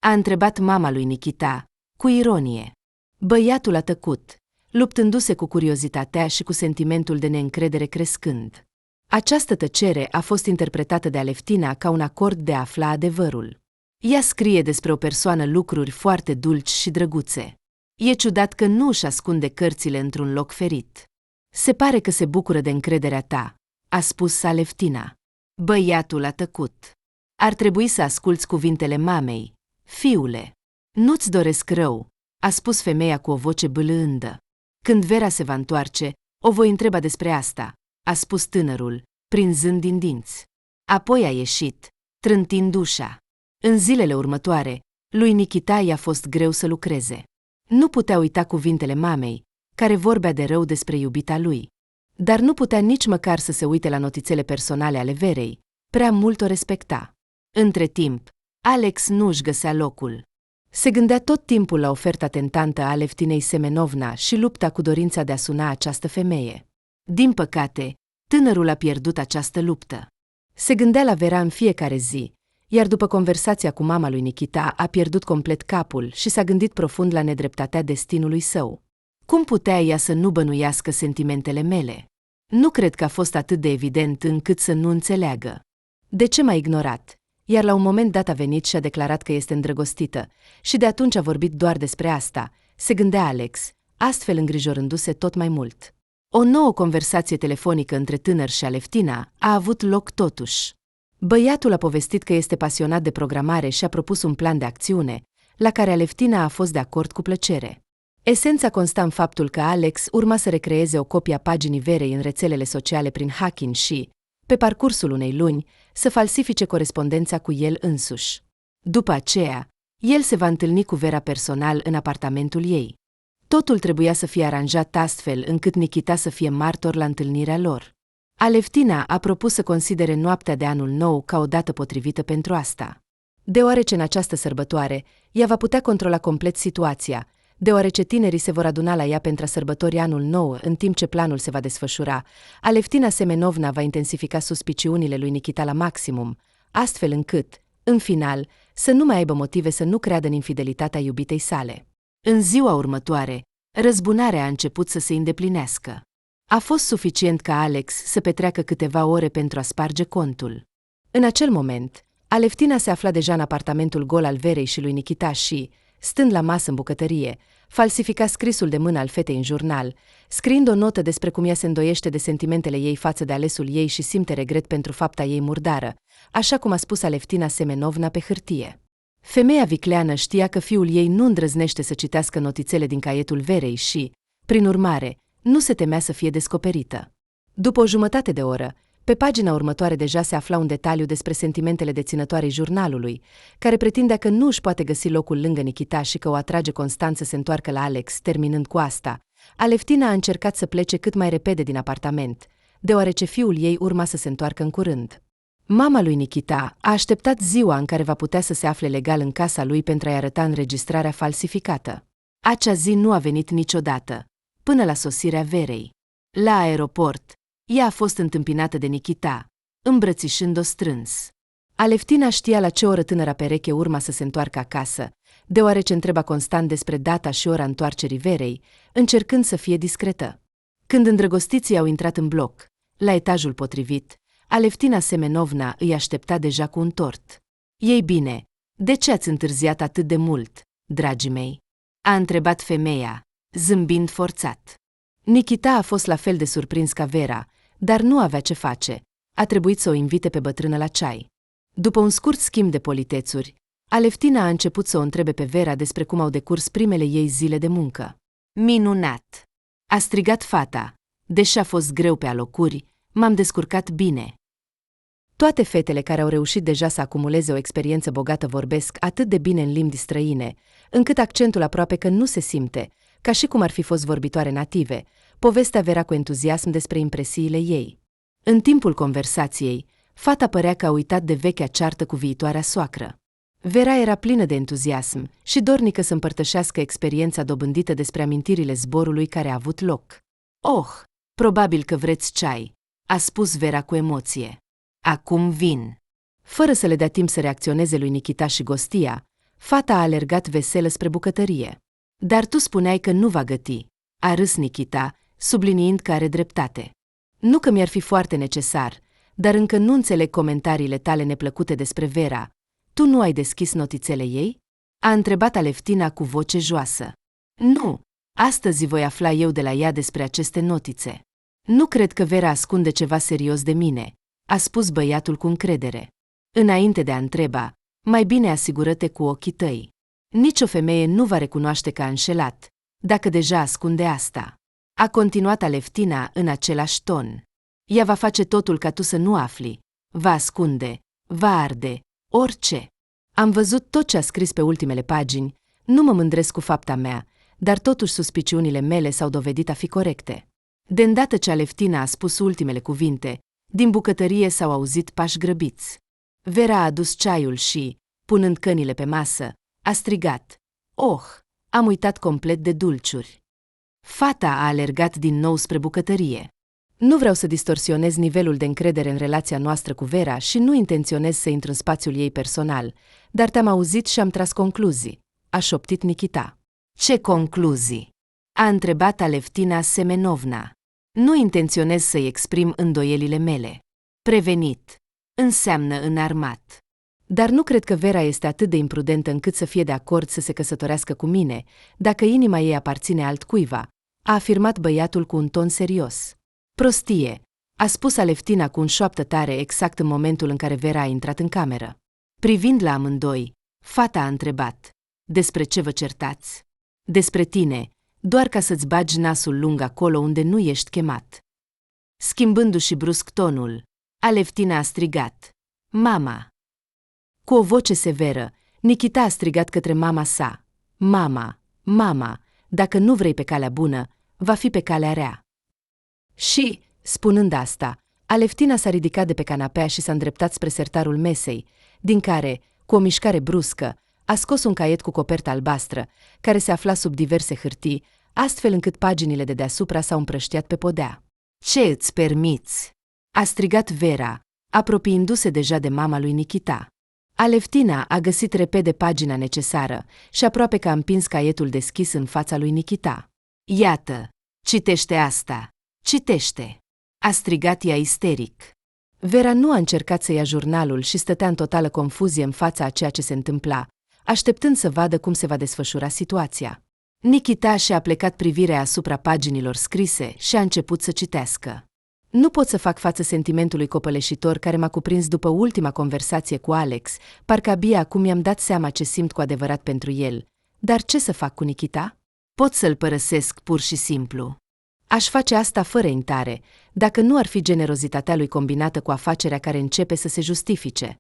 A întrebat mama lui Nikita, cu ironie. Băiatul a tăcut, luptându-se cu curiozitatea și cu sentimentul de neîncredere crescând. Această tăcere a fost interpretată de Aleftina ca un acord de a afla adevărul. Ea scrie despre o persoană lucruri foarte dulci și drăguțe. E ciudat că nu își ascunde cărțile într-un loc ferit. Se pare că se bucură de încrederea ta, a spus Aleftina. Băiatul a tăcut. Ar trebui să asculți cuvintele mamei. Fiule, nu-ți doresc rău, a spus femeia cu o voce bâlândă. Când Vera se va întoarce, o voi întreba despre asta, a spus tânărul, prinzând din dinți. Apoi a ieșit, trântind ușa. În zilele următoare, lui Nikita i-a fost greu să lucreze. Nu putea uita cuvintele mamei, care vorbea de rău despre iubita lui. Dar nu putea nici măcar să se uite la notițele personale ale Verei, Prea mult o respecta. Între timp, Alex nu își găsea locul. Se gândea tot timpul la oferta tentantă a Aleftinei Semenovna și lupta cu dorința de a suna această femeie. Din păcate, tânărul a pierdut această luptă. Se gândea la Vera în fiecare zi, iar după conversația cu mama lui Nikita a pierdut complet capul și s-a gândit profund la nedreptatea destinului său. Cum putea ea să nu bănuiască sentimentele mele? Nu cred că a fost atât de evident încât să nu înțeleagă. De ce m-a ignorat? Iar la un moment dat a venit și a declarat că este îndrăgostită, și de atunci a vorbit doar despre asta, se gândea Alex, astfel îngrijorându-se tot mai mult. O nouă conversație telefonică între tânăr și Aleftina a avut loc totuși. Băiatul a povestit că este pasionat de programare și a propus un plan de acțiune, la care Aleftina a fost de acord cu plăcere. Esența consta în faptul că Alex urma să recreeze o copie a paginii Verei în rețelele sociale prin hacking și, pe parcursul unei luni, să falsifice corespondența cu el însuși. După aceea, el se va întâlni cu Vera personal în apartamentul ei. Totul trebuia să fie aranjat astfel încât Nikita să fie martor la întâlnirea lor. Aleftina a propus să considere noaptea de anul nou ca o dată potrivită pentru asta. Deoarece în această sărbătoare, ea va putea controla complet situația, deoarece tinerii se vor aduna la ea pentru a sărbători anul nou în timp ce planul se va desfășura, Aleftina Semenovna va intensifica suspiciunile lui Nikita la maximum, astfel încât, în final, să nu mai aibă motive să nu creadă în infidelitatea iubitei sale. În ziua următoare, răzbunarea a început să se îndeplinească. A fost suficient ca Alex să petreacă câteva ore pentru a sparge contul. În acel moment, Aleftina se afla deja în apartamentul gol al Verei și lui Nikita și, stând la masă în bucătărie, falsifica scrisul de mână al fetei în jurnal, scriind o notă despre cum ea se îndoiește de sentimentele ei față de alesul ei și simte regret pentru fapta ei murdară, așa cum a spus Aleftina Semenovna pe hârtie. Femeia vicleană știa că fiul ei nu îndrăznește să citească notițele din caietul Verei și, prin urmare, nu se temea să fie descoperită. După o jumătate de oră, pe pagina următoare deja se afla un detaliu despre sentimentele deținătoarei jurnalului, care pretindea că nu își poate găsi locul lângă Nikita și că o atrage constant să se întoarcă la Alex, terminând cu asta. Aleftina a încercat să plece cât mai repede din apartament, deoarece fiul ei urma să se întoarcă în curând. Mama lui Nikita a așteptat ziua în care va putea să se afle legal în casa lui pentru a-i arăta înregistrarea falsificată. Acea zi nu a venit niciodată, până la sosirea Verei. La aeroport, ea a fost întâmpinată de Nikita, îmbrățișând-o strâns. Aleftina știa la ce oră tânăra pereche urma să se întoarcă acasă, deoarece întreba constant despre data și ora întoarcerii Verei, încercând să fie discretă. Când îndrăgostiții au intrat în bloc, la etajul potrivit, Aleftina Semenovna îi aștepta deja cu un tort. Ei bine, de ce ați întârziat atât de mult, dragii mei? A întrebat femeia, zâmbind forțat. Nikita a fost la fel de surprins ca Vera, dar nu avea ce face. A trebuit să o invite pe bătrână la ceai. După un scurt schimb de politețuri, Aleftina a început să o întrebe pe Vera despre cum au decurs primele ei zile de muncă. Minunat! A strigat fata. Deși a fost greu pe alocuri, m-am descurcat bine. Toate fetele care au reușit deja să acumuleze o experiență bogată vorbesc atât de bine în limbi străine, încât accentul aproape că nu se simte, ca și cum ar fi fost vorbitoare native, povestea Vera cu entuziasm despre impresiile ei. În timpul conversației, fata părea că a uitat de vechea ceartă cu viitoarea soacră. Vera era plină de entuziasm și dornică să împărtășească experiența dobândită despre amintirile zborului care a avut loc. Oh, probabil că vreți ceai, a spus Vera cu emoție. Acum vin. Fără să le dea timp să reacționeze lui Nikita și Gostia, fata a alergat veselă spre bucătărie. Dar tu spuneai că nu va găti, a râs Nikita, subliniind că are dreptate. Nu că mi-ar fi foarte necesar, dar încă nu înțeleg comentariile tale neplăcute despre Vera. Tu nu ai deschis notițele ei? A întrebat Aleftina cu voce joasă. Nu, astăzi voi afla eu de la ea despre aceste notițe. Nu cred că Vera ascunde ceva serios de mine, a spus băiatul cu încredere. Înainte de a întreba, mai bine asigură-te cu ochii tăi. Nici o femeie nu va recunoaște că a înșelat, dacă deja ascunde asta. A continuat Aleftina în același ton. Ea va face totul ca tu să nu afli. Va ascunde, va arde, orice. Am văzut tot ce a scris pe ultimele pagini, nu mă mândresc cu fapta mea, dar totuși suspiciunile mele s-au dovedit a fi corecte. De îndată ce Aleftina a spus ultimele cuvinte, Din bucătărie s-au auzit pași grăbiți. Vera a adus ceaiul și, punând cănile pe masă, a strigat: "Oh, am uitat complet de dulciuri." Fata a alergat din nou spre bucătărie. Nu vreau să distorsionez nivelul de încredere în relația noastră cu Vera și nu intenționez să intru în spațiul ei personal, dar te-am auzit și am tras concluzii, a șoptit Nikita. Ce concluzii? A întrebat Aleftina Semenovna. Nu intenționez să-i exprim îndoielile mele. Prevenit înseamnă înarmat. Dar nu cred că Vera este atât de imprudentă încât să fie de acord să se căsătorească cu mine, dacă inima ei aparține altcuiva, a afirmat băiatul cu un ton serios. Prostie, a spus Aleftina cu un șoaptă tare exact în momentul în care Vera a intrat în cameră. Privind la amândoi, fata a întrebat: "Despre ce vă certați?" "Despre tine, doar ca să-ți bagi nasul lung acolo unde nu ești chemat." Schimbându-și brusc tonul, Aleftina a strigat: "Mama!" Cu o voce severă, Nikita a strigat către mama sa: "Mama, mama, dacă nu vrei pe calea bună, va fi pe calea rea." Și, spunând asta, Aleftina s-a ridicat de pe canapea și s-a îndreptat spre sertarul mesei, din care, cu o mișcare bruscă, a scos un caiet cu copertă albastră, care se afla sub diverse hârtii, astfel încât paginile de deasupra s-au împrăștiat pe podea. "Ce îți permiți?" a strigat Vera, apropiindu-se deja de mama lui Nikita. Aleftina a găsit repede pagina necesară și aproape că a împins caietul deschis în fața lui Nikita. "Iată, citește asta, citește!" a strigat ea isteric. Vera nu a încercat să ia jurnalul și stătea în totală confuzie în fața a ceea ce se întâmpla, așteptând să vadă cum se va desfășura situația. Nikita și-a plecat privirea asupra paginilor scrise și a început să citească. "Nu pot să fac față sentimentului copăleșitor care m-a cuprins după ultima conversație cu Alex, parcă abia acum mi-am dat seama ce simt cu adevărat pentru el. Dar ce să fac cu Nikita? Pot să-l părăsesc pur și simplu. Aș face asta fără intare, dacă nu ar fi generozitatea lui combinată cu afacerea care începe să se justifice."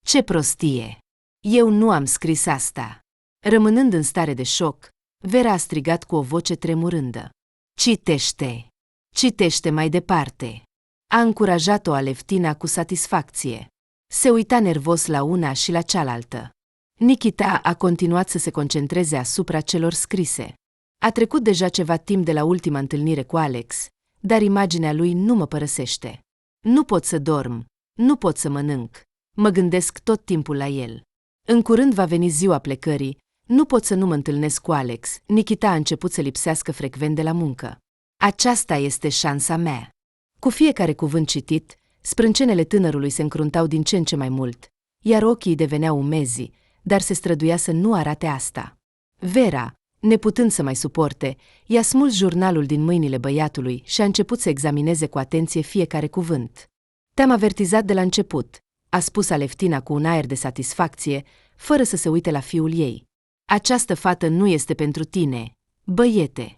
"Ce prostie! Eu nu am scris asta." Rămânând în stare de șoc, Vera a strigat cu o voce tremurândă: "Citește! Citește mai departe!" A încurajat-o Aleftina cu satisfacție. Se uita nervos la una și la cealaltă. Nikita a continuat să se concentreze asupra celor scrise. "A trecut deja ceva timp de la ultima întâlnire cu Alex, dar imaginea lui nu mă părăsește. Nu pot să dorm, nu pot să mănânc, mă gândesc tot timpul la el. În curând va veni ziua plecării, nu pot să nu mă întâlnesc cu Alex." Nikita a început să lipsească frecvent de la muncă. "Aceasta este șansa mea." Cu fiecare cuvânt citit, sprâncenele tânărului se încruntau din ce în ce mai mult, iar ochii deveneau umezi, dar se străduia să nu arate asta. Vera, neputând să mai suporte, i-a smuls jurnalul din mâinile băiatului și a început să examineze cu atenție fiecare cuvânt. "Te-am avertizat de la început," a spus Aleftina cu un aer de satisfacție, fără să se uite la fiul ei. "Această fată nu este pentru tine, băiete."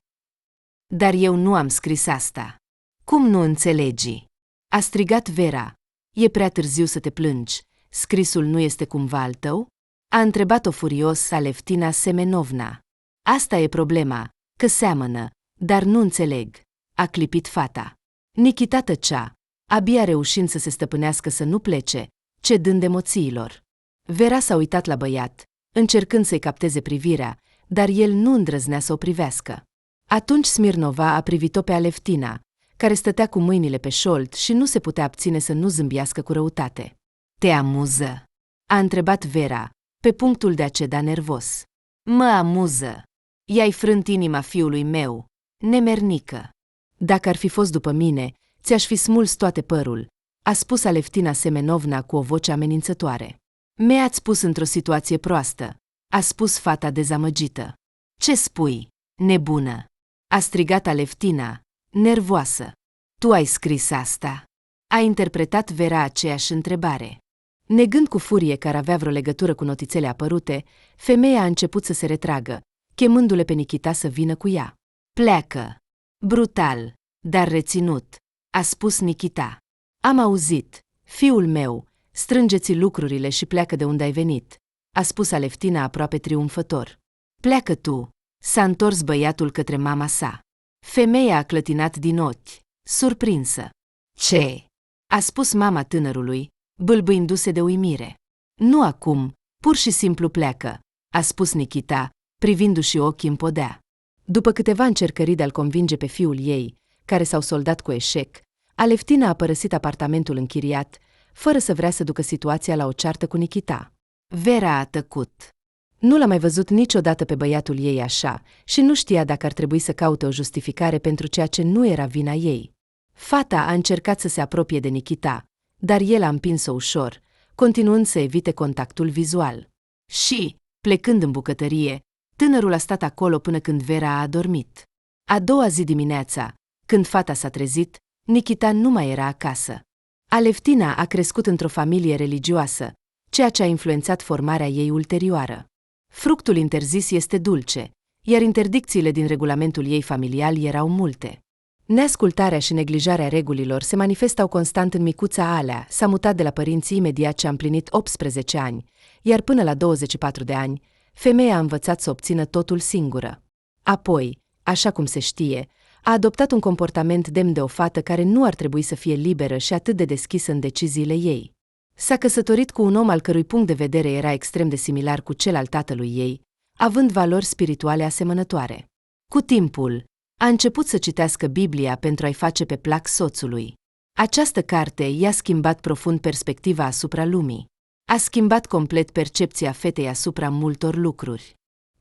"Dar eu nu am scris asta." "Cum nu înțelegi?" a strigat Vera. "E prea târziu să te plângi. Scrisul nu este cumva al tău?" a întrebat-o furios Aleftina Semenovna. "Asta e problema, că seamănă, dar nu înțeleg," a clipit fata. Nikita tăcea, abia reușind să se stăpânească să nu plece, cedând emoțiilor. Vera s-a uitat la băiat, încercând să-i capteze privirea, dar el nu îndrăznea să o privească. Atunci Smirnova a privit-o pe Aleftina, care stătea cu mâinile pe șold și nu se putea abține să nu zâmbească cu răutate. "Te amuză?" a întrebat Vera, pe punctul de a ceda nervos. "Mă amuză. I-ai frânt inima fiului meu, nemernică." "Dacă ar fi fost după mine, ți-aș fi smuls toate părul," a spus Aleftina Semenovna cu o voce amenințătoare. "Mi-ați pus într-o situație proastă," a spus fata dezamăgită. "Ce spui, nebună?" a strigat Aleftina, nervoasă. "Tu ai scris asta?" a interpretat Vera aceeași întrebare. Negând cu furie că ar avea vreo legătură cu notițele apărute, femeia a început să se retragă, chemându-le pe Nikita să vină cu ea. "Pleacă!" Brutal, dar reținut, a spus Nikita. "Am auzit, fiul meu, strângeți lucrurile și pleacă de unde ai venit," a spus Aleftina aproape triumfător. "Pleacă tu," s-a întors băiatul către mama sa. Femeia a clătinat din ochi, surprinsă. "Ce? a spus mama tânărului, bâlbâindu-se de uimire. Nu acum, pur și simplu pleacă, a spus Nikita, privindu-și ochii în podea. După câteva încercări de a-l convinge pe fiul ei, care s-au soldat cu eșec, Aleftina a părăsit apartamentul închiriat, fără să vrea să ducă situația la o ceartă cu Nikita. Vera a tăcut. Nu l-a mai văzut niciodată pe băiatul ei așa și nu știa dacă ar trebui să caute o justificare pentru ceea ce nu era vina ei. Fata a încercat să se apropie de Nikita, dar el a împins-o ușor, continuând să evite contactul vizual. Și, plecând în bucătărie, tânărul a stat acolo până când Vera a adormit. A doua zi dimineața, când fata s-a trezit, Nikita nu mai era acasă. Aleftina a crescut într-o familie religioasă, ceea ce a influențat formarea ei ulterioară. Fructul interzis este dulce, iar interdicțiile din regulamentul ei familial erau multe. Neascultarea și neglijarea regulilor se manifestau constant în micuța Alea, s-a mutat de la părinții imediat ce a împlinit 18 ani, iar până la 24 de ani, femeia a învățat să obțină totul singură. Apoi, așa cum se știe, a adoptat un comportament demn de o fată care nu ar trebui să fie liberă și atât de deschisă în deciziile ei. S-a căsătorit cu un om al cărui punct de vedere era extrem de similar cu cel al tatălui ei, având valori spirituale asemănătoare. Cu timpul, a început să citească Biblia pentru a-i face pe plac soțului. Această carte i-a schimbat profund perspectiva asupra lumii. A schimbat complet percepția fetei asupra multor lucruri.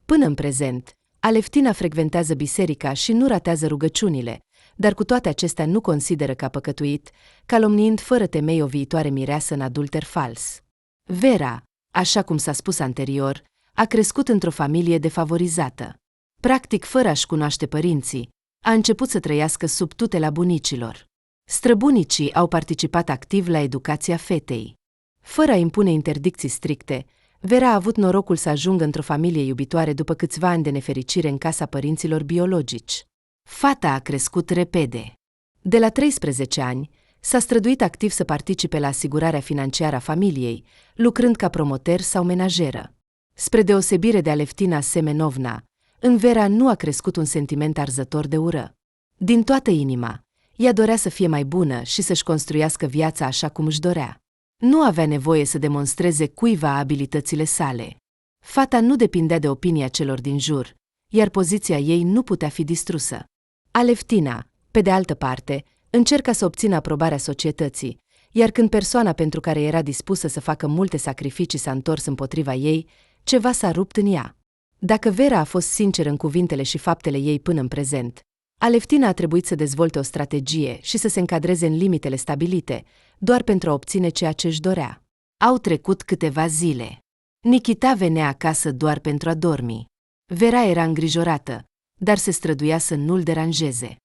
Până în prezent, Aleftina frecventează biserica și nu ratează rugăciunile, dar cu toate acestea nu consideră că a păcătuit, calomniind fără temei o viitoare mireasă în adulter fals. Vera, așa cum s-a spus anterior, a crescut într-o familie defavorizată. Practic, fără a-și cunoaște părinții, a început să trăiască sub tutela bunicilor. Străbunicii au participat activ la educația fetei. Fără a impune interdicții stricte, Vera a avut norocul să ajungă într-o familie iubitoare după câțiva ani de nefericire în casa părinților biologici. Fata a crescut repede. De la 13 ani, s-a străduit activ să participe la asigurarea financiară a familiei, lucrând ca promoter sau menajeră. Spre deosebire de Aleftina Semenovna, în Vera nu a crescut un sentiment arzător de ură. Din toată inima, ea dorea să fie mai bună și să-și construiască viața așa cum își dorea. Nu avea nevoie să demonstreze cuiva abilitățile sale. Fata nu depindea de opinia celor din jur, iar poziția ei nu putea fi distrusă. Aleftina, pe de altă parte, încerca să obțină aprobarea societății, iar când persoana pentru care era dispusă să facă multe sacrificii s-a întors împotriva ei, ceva s-a rupt în ea. Dacă Vera a fost sinceră în cuvintele și faptele ei până în prezent, Aleftina a trebuit să dezvolte o strategie și să se încadreze în limitele stabilite, doar pentru a obține ceea ce își dorea. Au trecut câteva zile. Nikita venea acasă doar pentru a dormi. Vera era îngrijorată, dar se străduia să nu-l deranjeze.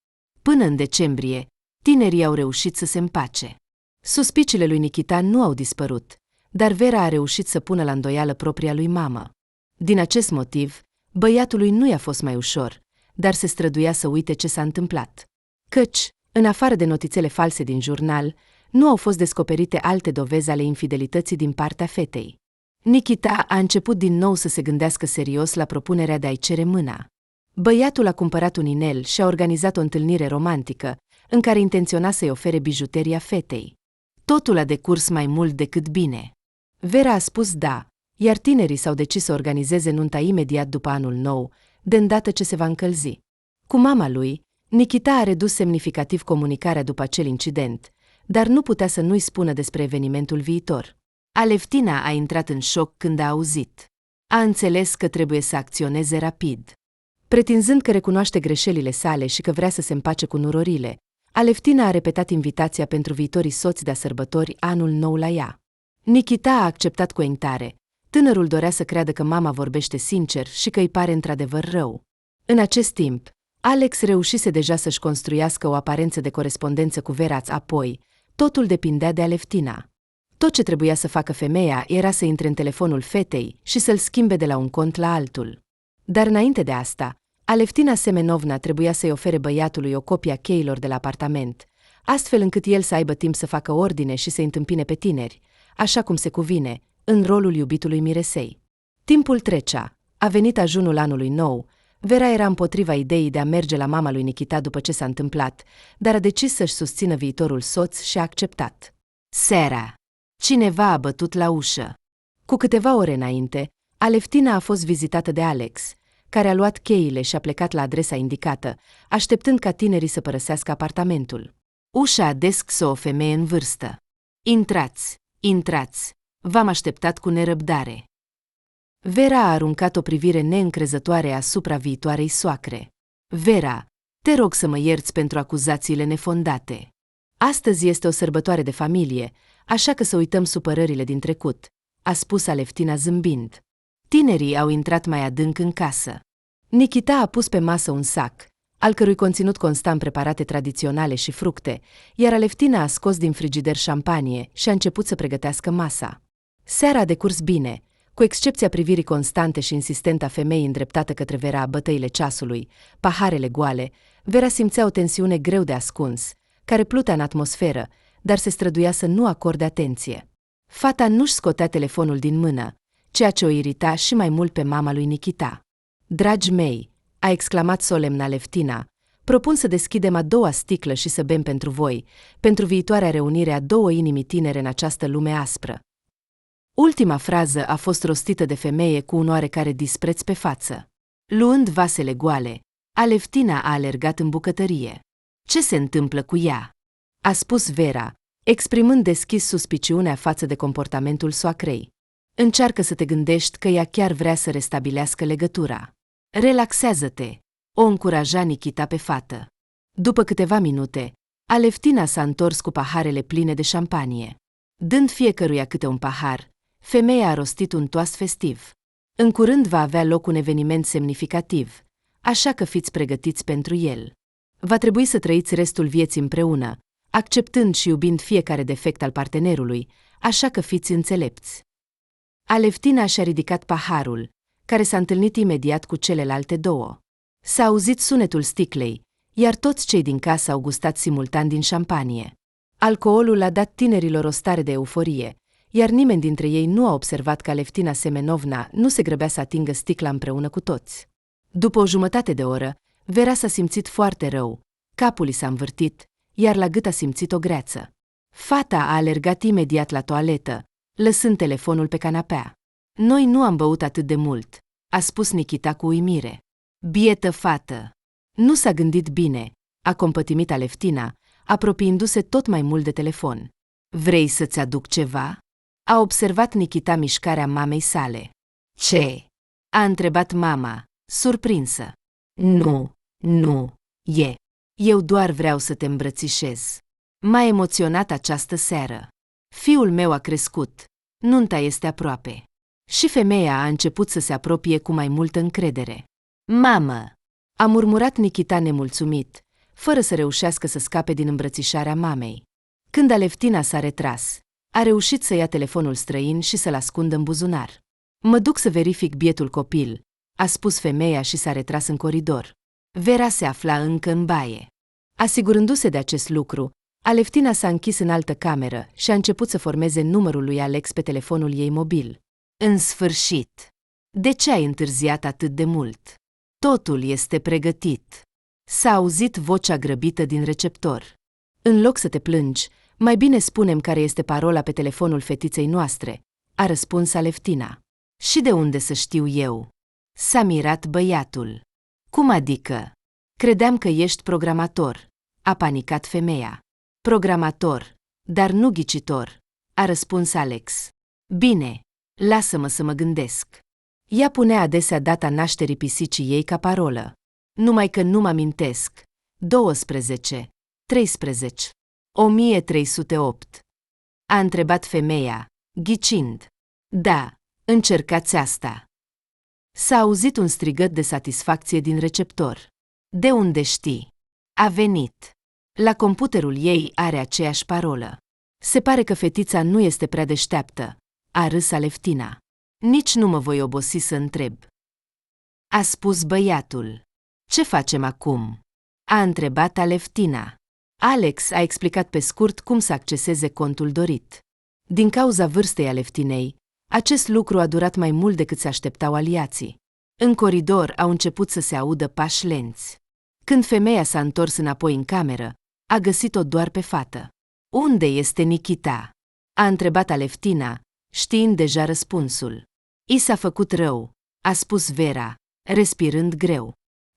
Până în decembrie, tinerii au reușit să se împace. Suspiciile lui Nikita nu au dispărut, dar Vera a reușit să pună la îndoială propria lui mamă. Din acest motiv, băiatului nu i-a fost mai ușor, dar se străduia să uite ce s-a întâmplat. Căci, în afară de notițele false din jurnal, nu au fost descoperite alte dovezi ale infidelității din partea fetei. Nikita a început din nou să se gândească serios la propunerea de a-i cere mâna. Băiatul a cumpărat un inel și a organizat o întâlnire romantică, în care intenționa să-i ofere bijuteria fetei. Totul a decurs mai mult decât bine. Vera a spus da, iar tinerii s-au decis să organizeze nunta imediat după anul nou, de îndată ce se va încălzi. Cu mama lui, Nikita a redus semnificativ comunicarea după acel incident, dar nu putea să nu-i spună despre evenimentul viitor. Aleftina a intrat în șoc când a auzit. A înțeles că trebuie să acționeze rapid. Pretinzând că recunoaște greșelile sale și că vrea să se împace cu nurorile, Aleftina a repetat invitația pentru viitorii soți de-a sărbători anul nou la ea. Nikita a acceptat cu încântare. Tânărul dorea să creadă că mama vorbește sincer și că îi pare într-adevăr rău. În acest timp, Alex reușise deja să-și construiască o aparență de corespondență cu Vera, apoi, totul depindea de Aleftina. Tot ce trebuia să facă femeia era să intre în telefonul fetei și să-l schimbe de la un cont la altul. Dar înainte de asta, Aleftina Semenovna trebuia să-i ofere băiatului o copie a cheilor de la apartament, astfel încât el să aibă timp să facă ordine și să-i întâmpine pe tineri, așa cum se cuvine, în rolul iubitului miresei. Timpul trecea, a venit ajunul anului nou, Vera era împotriva ideii de a merge la mama lui Nikita după ce s-a întâmplat, dar a decis să-și susțină viitorul soț și a acceptat. Seara. Cineva a bătut la ușă. Cu câteva ore înainte, Aleftina a fost vizitată de Alex, care a luat cheile și a plecat la adresa indicată, așteptând ca tinerii să părăsească apartamentul. Ușa a deschis o femeie în vârstă. Intrați, intrați, v-am așteptat cu nerăbdare. Vera a aruncat o privire neîncrezătoare asupra viitoarei soacre. Vera, te rog să mă ierți pentru acuzațiile nefondate. Astăzi este o sărbătoare de familie, așa că să uităm supărările din trecut, a spus Aleftina zâmbind. Tinerii au intrat mai adânc în casă. Nikita a pus pe masă un sac, al cărui conținut consta în preparate tradiționale și fructe, iar Aleftina a scos din frigider șampanie și a început să pregătească masa. Seara a decurs bine, cu excepția privirii constante și insistente a femeii îndreptată către Vera, bătăile ceasului, paharele goale. Vera simțea o tensiune greu de ascuns, care plutea în atmosferă, dar se străduia să nu acorde atenție. Fata nu-și scotea telefonul din mână, ceea ce o irita și mai mult pe mama lui Nikita. Dragi mei, a exclamat solemn Aleftina, propun să deschidem a doua sticlă și să bem pentru voi, pentru viitoarea reunire a două inimi tinere în această lume aspră. Ultima frază a fost rostită de femeie cu un oarecare dispreț pe față. Luând vasele goale, Aleftina a alergat în bucătărie. Ce se întâmplă cu ea? A spus Vera, exprimând deschis suspiciunea față de comportamentul soacrei. Încearcă să te gândești că ea chiar vrea să restabilească legătura. Relaxează-te, o încuraja Nikita pe fată. După câteva minute, Aleftina s-a întors cu paharele pline de șampanie. Dând fiecăruia câte un pahar, femeia a rostit un toast festiv. În curând va avea loc un eveniment semnificativ, așa că fiți pregătiți pentru el. Va trebui să trăiți restul vieții împreună, acceptând și iubind fiecare defect al partenerului, așa că fiți înțelepți. Aleftina și-a ridicat paharul, care s-a întâlnit imediat cu celelalte două. S-a auzit sunetul sticlei, iar toți cei din casă au gustat simultan din șampanie. Alcoolul a dat tinerilor o stare de euforie, iar nimeni dintre ei nu a observat că Aleftina Semenovna nu se grăbea să atingă sticla împreună cu toți. După o jumătate de oră, Vera s-a simțit foarte rău, capul i s-a învârtit, iar la gât a simțit o greață. Fata a alergat imediat la toaletă, lăsând telefonul pe canapea. Noi nu am băut atât de mult, a spus Nikita cu uimire. Bietă fată! Nu s-a gândit bine, a compătimit Aleftina, apropiindu-se tot mai mult de telefon. Vrei să-ți aduc ceva? A observat Nikita mișcarea mamei sale. Ce? A întrebat mama, surprinsă. Nu, e. Eu doar vreau să te îmbrățișez. M-a emoționat această seară. Fiul meu a crescut, nunta este aproape. Și femeia a început să se apropie cu mai multă încredere. Mamă! A murmurat Nikita nemulțumit, fără să reușească să scape din îmbrățișarea mamei. Când Aleftina s-a retras, a reușit să ia telefonul străin și să-l ascundă în buzunar. Mă duc să verific bietul copil, a spus femeia și s-a retras în coridor. Vera se afla încă în baie. Asigurându-se de acest lucru, Aleftina s-a închis în altă cameră și a început să formeze numărul lui Alex pe telefonul ei mobil. În sfârșit! De ce ai întârziat atât de mult? Totul este pregătit. S-a auzit vocea grăbită din receptor. În loc să te plângi, mai bine spune-mi care este parola pe telefonul fetiței noastre, a răspuns Aleftina. Și de unde să știu eu? S-a mirat băiatul. Cum adică? Credeam că ești programator, a panicat femeia. Programator, dar nu ghicitor, a răspuns Alex. Bine, lasă-mă să mă gândesc. Ea punea adesea data nașterii pisicii ei ca parolă. Numai că nu mă amintesc. 12, 13, 1308. A întrebat femeia, ghicind. Da, încercați asta. S-a auzit un strigăt de satisfacție din receptor. De unde știi? A venit. La computerul ei are aceeași parolă. Se pare că fetița nu este prea deșteaptă, a râs Aleftina. Nici nu mă voi obosi să întreb. A spus băiatul. Ce facem acum? A întrebat Aleftina. Alex a explicat pe scurt cum să acceseze contul dorit. Din cauza vârstei Aleftinei, acest lucru a durat mai mult decât se așteptau aliații. În coridor au început să se audă pași lenți. Când femeia s-a întors înapoi în cameră, a găsit-o doar pe fată. Unde este Nikita? A întrebat Aleftina, știind deja răspunsul. I s-a făcut rău, a spus Vera, respirând greu.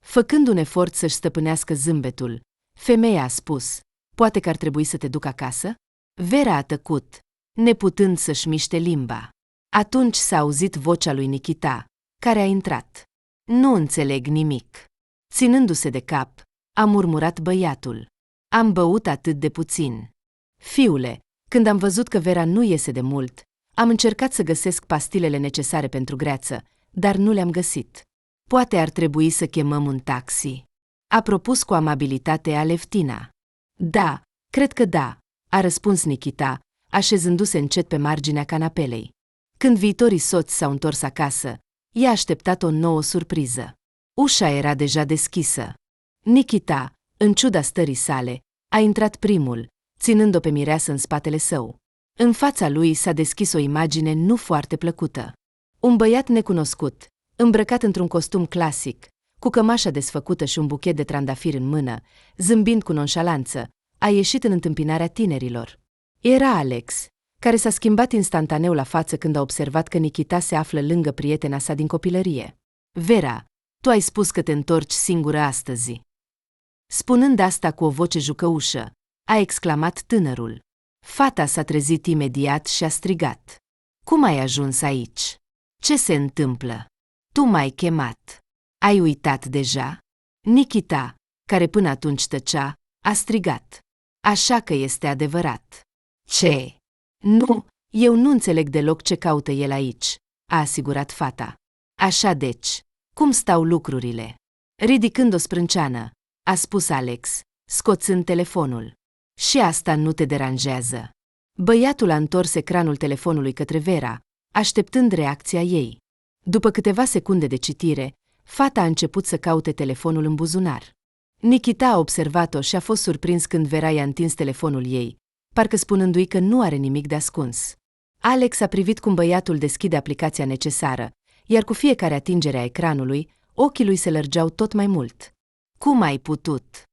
Făcând un efort să-și stăpânească zâmbetul, femeia a spus, poate că ar trebui să te duc acasă? Vera a tăcut, neputând să-și miște limba. Atunci s-a auzit vocea lui Nikita, care a intrat. Nu înțeleg nimic. Ținându-se de cap, a murmurat băiatul. Am băut atât de puțin. Fiule, când am văzut că Vera nu iese de mult, am încercat să găsesc pastilele necesare pentru greață, dar nu le-am găsit. Poate ar trebui să chemăm un taxi. A propus cu amabilitate Aleftina. Da, cred că da, a răspuns Nikita, așezându-se încet pe marginea canapelei. Când viitorii soți s-au întors acasă, i-a așteptat o nouă surpriză. Ușa era deja deschisă. Nikita, în ciuda stării sale, a intrat primul, ținând-o pe mireasă în spatele său. În fața lui s-a deschis o imagine nu foarte plăcută. Un băiat necunoscut, îmbrăcat într-un costum clasic, cu cămașa desfăcută și un buchet de trandafiri în mână, zâmbind cu nonșalanță, a ieșit în întâmpinarea tinerilor. Era Alex, care s-a schimbat instantaneu la față când a observat că Nikita se află lângă prietena sa din copilărie. Vera, tu ai spus că te întorci singură astăzi. Spunând asta cu o voce jucăușă, a exclamat tânărul. Fata s-a trezit imediat și a strigat. Cum ai ajuns aici? Ce se întâmplă? Tu m-ai chemat. Ai uitat deja? Nikita, care până atunci tăcea, a strigat. Așa că este adevărat. Ce? Nu, eu nu înțeleg deloc ce caută el aici, a asigurat fata. Așa deci, cum stau lucrurile? Ridicând o sprânceană, a spus Alex, scoțând telefonul. Și asta nu te deranjează. Băiatul a întors ecranul telefonului către Vera, așteptând reacția ei. După câteva secunde de citire, fata a început să caute telefonul în buzunar. Nikita a observat-o și a fost surprins când Vera i-a întins telefonul ei, parcă spunându-i că nu are nimic de ascuns. Alex a privit cum băiatul deschide aplicația necesară, iar cu fiecare atingere a ecranului, ochii lui se lărgeau tot mai mult. Cum ai putut?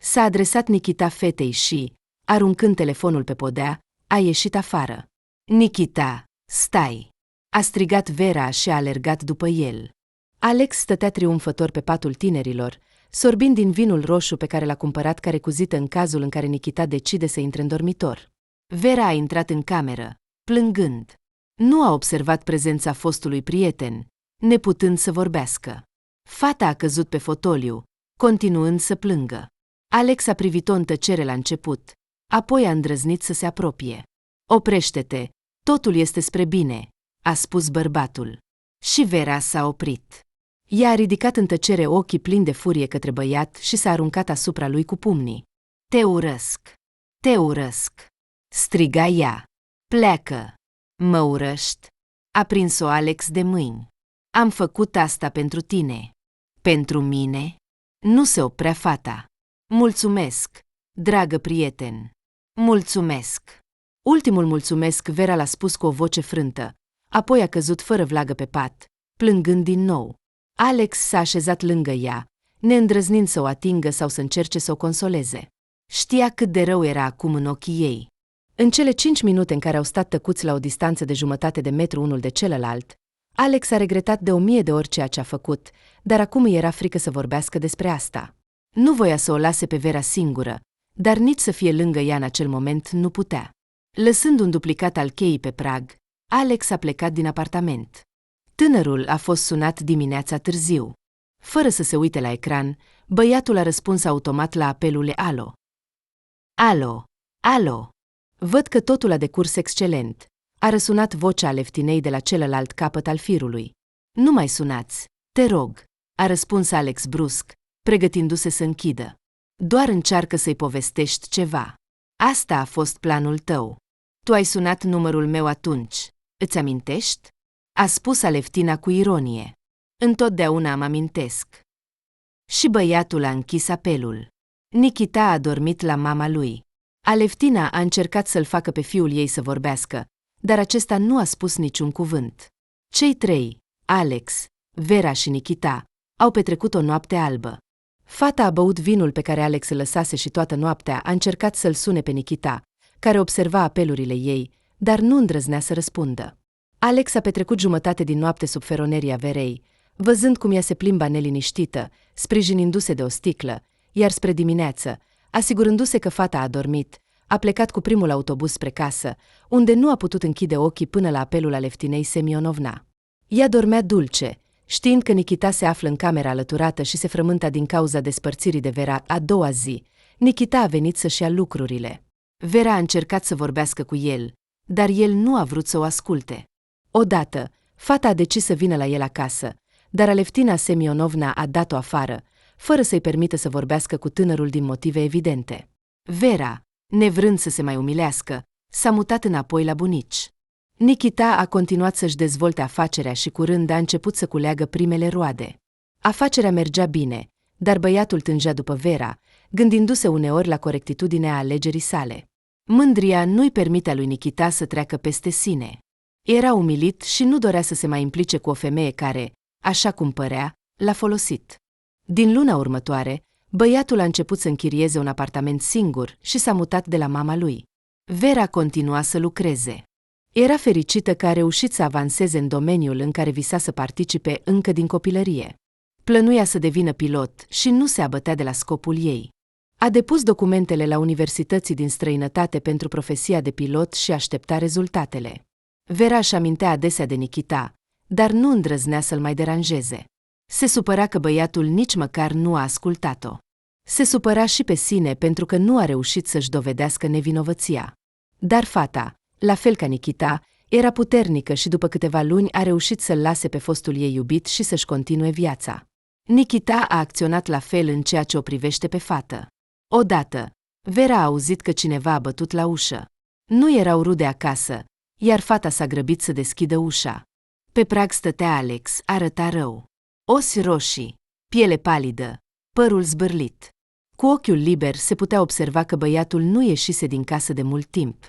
S-a adresat Nikita fetei și, aruncând telefonul pe podea, a ieșit afară. Nikita, stai! A strigat Vera și a alergat după el. Alex stătea triumfător pe patul tinerilor, sorbind din vinul roșu pe care l-a cumpărat ca recuzită în cazul în care Nikita decide să intre în dormitor. Vera a intrat în cameră, plângând. Nu a observat prezența fostului prieten, neputând să vorbească. Fata a căzut pe fotoliu, continuând să plângă. Alex a privit-o în tăcere la început, apoi a îndrăznit să se apropie. Oprește-te, totul este spre bine, a spus bărbatul. Și Vera s-a oprit. Ea a ridicat în tăcere ochii plini de furie către băiat și s-a aruncat asupra lui cu pumnii. Te urăsc! Te urăsc! Striga ea. Pleacă! Mă urăști? A prins-o Alex de mâini. Am făcut asta pentru tine. Pentru mine? Nu se oprea fata. Mulțumesc, dragă prieten. Mulțumesc. Ultimul mulțumesc Vera l-a spus cu o voce frântă, apoi a căzut fără vlagă pe pat, plângând din nou. Alex s-a așezat lângă ea, neîndrăznind să o atingă sau să încerce să o consoleze. Știa cât de rău era acum în ochii ei. În cele 5 minute în care au stat tăcuți la o distanță de jumătate de metru unul de celălalt, Alex a regretat de 1000 de ori ceea ce a făcut, dar acum îi era frică să vorbească despre asta. Nu voia să o lase pe Vera singură, dar nici să fie lângă ea în acel moment nu putea. Lăsând un duplicat al cheii pe prag, Alex a plecat din apartament. Tânărul a fost sunat dimineața târziu. Fără să se uite la ecran, băiatul a răspuns automat la apelul alo. Alo, alo. Văd că totul a decurs excelent. A răsunat vocea Aleftinei de la celălalt capăt al firului. Nu mai sunați, te rog, a răspuns Alex brusc, pregătindu-se să închidă. Doar încearcă să-i povestești ceva. Asta a fost planul tău. Tu ai sunat numărul meu atunci. Îți amintești? A spus Aleftina cu ironie. Întotdeauna îmi amintesc. Și băiatul a închis apelul. Nikita a dormit la mama lui. Aleftina a încercat să-l facă pe fiul ei să vorbească, dar acesta nu a spus niciun cuvânt. Cei trei, Alex, Vera și Nikita, au petrecut o noapte albă. Fata a băut vinul pe care Alex îl lăsase și toată noaptea a încercat să-l sune pe Nikita, care observa apelurile ei, dar nu îndrăznea să răspundă. Alex a petrecut jumătate din noapte sub feroneria Verei, văzând cum ea se plimba neliniștită, sprijinindu-se de o sticlă, iar spre dimineață, asigurându-se că fata a dormit, a plecat cu primul autobuz spre casă, unde nu a putut închide ochii până la apelul Aleftinei Semionovna. Ea dormea dulce, știind că Nikita se află în camera alăturată și se frământa din cauza despărțirii de Vera. A doua zi, Nikita a venit să-și ia lucrurile. Vera a încercat să vorbească cu el, dar el nu a vrut să o asculte. Odată, fata a decis să vină la el acasă, dar Aleftina Semionovna a dat-o afară, fără să-i permită să vorbească cu tânărul din motive evidente. Vera, nevrând să se mai umilească, s-a mutat înapoi la bunici. Nikita a continuat să-și dezvolte afacerea și curând a început să culeagă primele roade. Afacerea mergea bine, dar băiatul tângea după Vera, gândindu-se uneori la corectitudinea alegerii sale. Mândria nu-i permitea lui Nikita să treacă peste sine. Era umilit și nu dorea să se mai implice cu o femeie care, așa cum părea, l-a folosit. Din luna următoare, băiatul a început să închirieze un apartament singur și s-a mutat de la mama lui. Vera continua să lucreze. Era fericită că a reușit să avanseze în domeniul în care visa să participe încă din copilărie. Plănuia să devină pilot și nu se abătea de la scopul ei. A depus documentele la universității din străinătate pentru profesia de pilot și aștepta rezultatele. Vera își amintea adesea de Nikita, dar nu îndrăznea să-l mai deranjeze. Se supăra că băiatul nici măcar nu a ascultat-o. Se supăra și pe sine pentru că nu a reușit să-și dovedească nevinovăția. Dar fata, la fel ca Nikita, era puternică și după câteva luni a reușit să-l lase pe fostul ei iubit și să-și continue viața. Nikita a acționat la fel în ceea ce o privește pe fată. Odată, Vera a auzit că cineva a bătut la ușă. Nu erau rude acasă, iar fata s-a grăbit să deschidă ușa. Pe prag stătea Alex, arăta rău. Ochi roșii, piele palidă, părul zbârlit. Cu ochiul liber se putea observa că băiatul nu ieșise din casă de mult timp.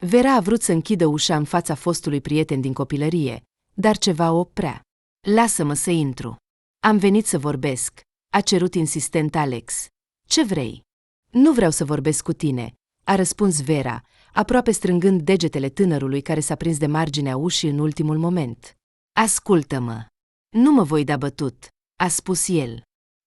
Vera a vrut să închidă ușa în fața fostului prieten din copilărie, dar ceva o oprea. Lasă-mă să intru. Am venit să vorbesc, a cerut insistent Alex. Ce vrei? Nu vreau să vorbesc cu tine, a răspuns Vera, aproape strângând degetele tânărului care s-a prins de marginea ușii în ultimul moment. Ascultă-mă. Nu mă voi da bătut, a spus el.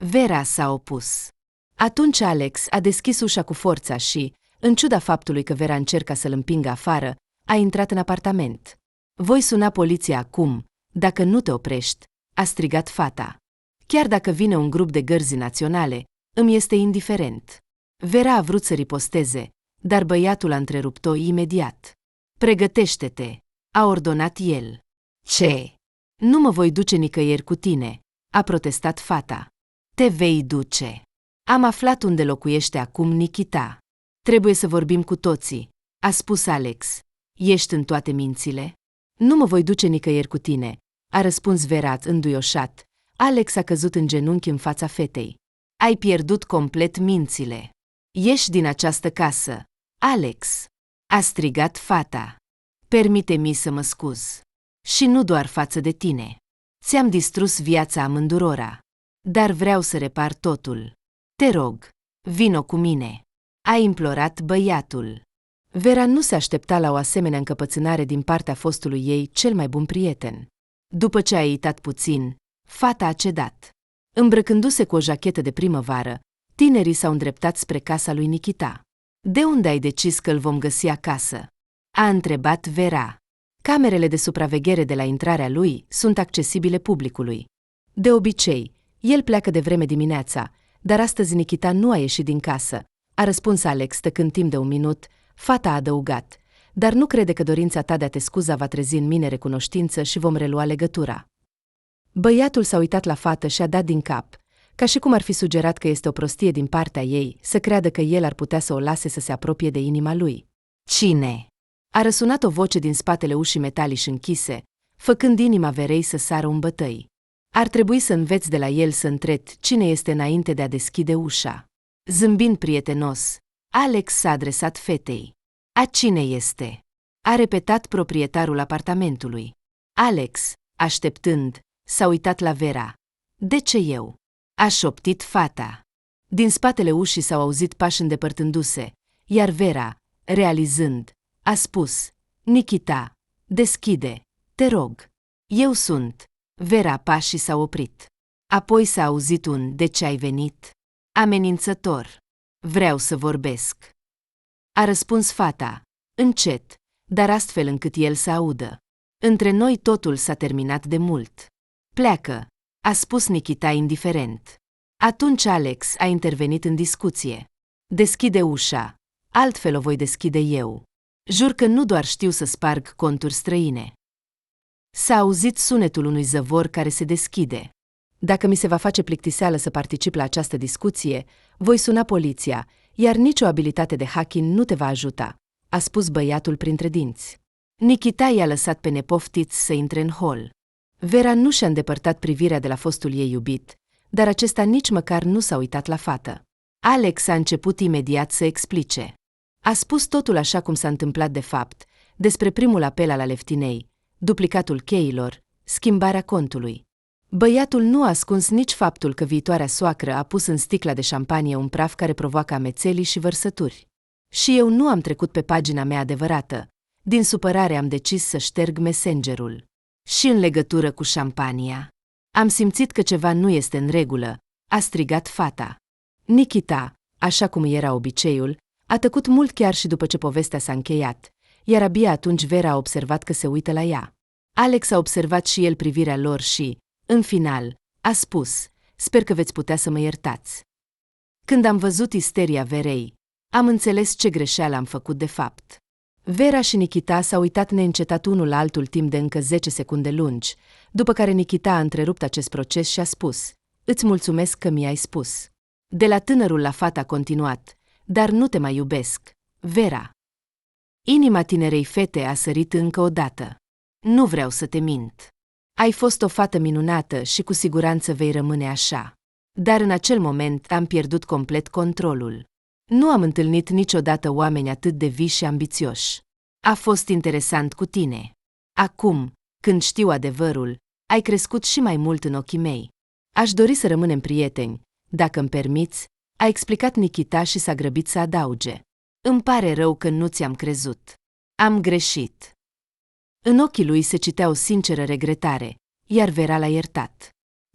Vera s-a opus. Atunci Alex a deschis ușa cu forța și, în ciuda faptului că Vera încerca să-l împingă afară, a intrat în apartament. Voi suna poliția acum, dacă nu te oprești, a strigat fata. Chiar dacă vine un grup de gărzi naționale, îmi este indiferent. Vera a vrut să riposteze, dar băiatul a întrerupt-o imediat. Pregătește-te, a ordonat el. Ce? Nu mă voi duce nicăieri cu tine, a protestat fata. Te vei duce. Am aflat unde locuiește acum Nikita. Trebuie să vorbim cu toții, a spus Alex. Ești în toate mințile? Nu mă voi duce nicăieri cu tine, a răspuns Vera înduioșat. Alex a căzut în genunchi în fața fetei. Ai pierdut complet mințile. Ieși din această casă, Alex, a strigat fata. Permite-mi să mă scuz. Și nu doar față de tine. Ți-am distrus viața amândurora. Dar vreau să repar totul. Te rog, vino cu mine, a implorat băiatul. Vera nu se aștepta la o asemenea încăpățânare din partea fostului ei cel mai bun prieten. După ce a eitat puțin, fata a cedat. Îmbrăcându-se cu o jachetă de primăvară, tinerii s-au îndreptat spre casa lui Nikita. De unde ai decis că îl vom găsi acasă? A întrebat Vera. Camerele de supraveghere de la intrarea lui sunt accesibile publicului. De obicei, el pleacă de vreme dimineața, dar astăzi Nikita nu a ieșit din casă, a răspuns Alex tăcând timp de un minut. Fata a adăugat, dar nu crede că dorința ta de a te scuza va trezi în mine recunoștință și vom relua legătura. Băiatul s-a uitat la fată și a dat din cap, ca și cum ar fi sugerat că este o prostie din partea ei să creadă că el ar putea să o lase să se apropie de inima lui. Cine? A răsunat o voce din spatele ușii metaliș închise, făcând inima Verei să sară un bătăi. Ar trebui să înveți de la el să întrebi cine este înainte de a deschide ușa. Zâmbind prietenos, Alex s-a adresat fetei. A cine este? A repetat proprietarul apartamentului. Alex, așteptând, s-a uitat la Vera. De ce eu? A șoptit fata. Din spatele ușii s-au auzit pași îndepărtându-se, iar Vera, realizând, a spus: Nikita, deschide, te rog. Eu sunt. Vera, pașii s-au oprit. Apoi s-a auzit un: de ce ai venit? Amenințător. Vreau să vorbesc. A răspuns fata, încet, dar astfel încât el să audă. Între noi totul s-a terminat de mult. Pleacă, a spus Nikita indiferent. Atunci Alex a intervenit în discuție. Deschide ușa, altfel o voi deschide eu. Jur că nu doar știu să sparg conturi străine. S-a auzit sunetul unui zăvor care se deschide. Dacă mi se va face plictiseală să particip la această discuție, voi suna poliția, iar nicio abilitate de hacking nu te va ajuta, a spus băiatul printre dinți. Nikita i-a lăsat pe nepoftiți să intre în hol. Vera nu și-a îndepărtat privirea de la fostul ei iubit, dar acesta nici măcar nu s-a uitat la fată. Alex a început imediat să explice. A spus totul așa cum s-a întâmplat de fapt, despre primul apel al Aleftinei, duplicatul cheilor, schimbarea contului. Băiatul nu a ascuns nici faptul că viitoarea soacră a pus în sticla de șampanie un praf care provoacă amețelii și vărsături. Și eu nu am trecut pe pagina mea adevărată. Din supărare am decis să șterg Messengerul. Și în legătură cu șampania. Am simțit că ceva nu este în regulă, a strigat fata. Nikita, așa cum era obiceiul, a tăcut mult chiar și după ce povestea s-a încheiat, iar abia atunci Vera a observat că se uită la ea. Alex a observat și el privirea lor și, în final, a spus: sper că veți putea să mă iertați. Când am văzut isteria Verei, am înțeles ce greșeală am făcut de fapt. Vera și Nikita s-au uitat neîncetat unul la altul timp de încă 10 secunde lungi, după care Nikita a întrerupt acest proces și a spus: îți mulțumesc că mi-ai spus. De la tânărul la fata a continuat: dar nu te mai iubesc, Vera. Inima tinerei fete a sărit încă o dată. Nu vreau să te mint. Ai fost o fată minunată și cu siguranță vei rămâne așa. Dar în acel moment am pierdut complet controlul. Nu am întâlnit niciodată oameni atât de vii și ambițioși. A fost interesant cu tine. Acum, când știu adevărul, ai crescut și mai mult în ochii mei. Aș dori să rămânem prieteni, dacă îmi permiți, a explicat Nikita și s-a grăbit să adauge. Îmi pare rău că nu ți-am crezut. Am greșit. În ochii lui se citea o sinceră regretare, iar Vera l-a iertat.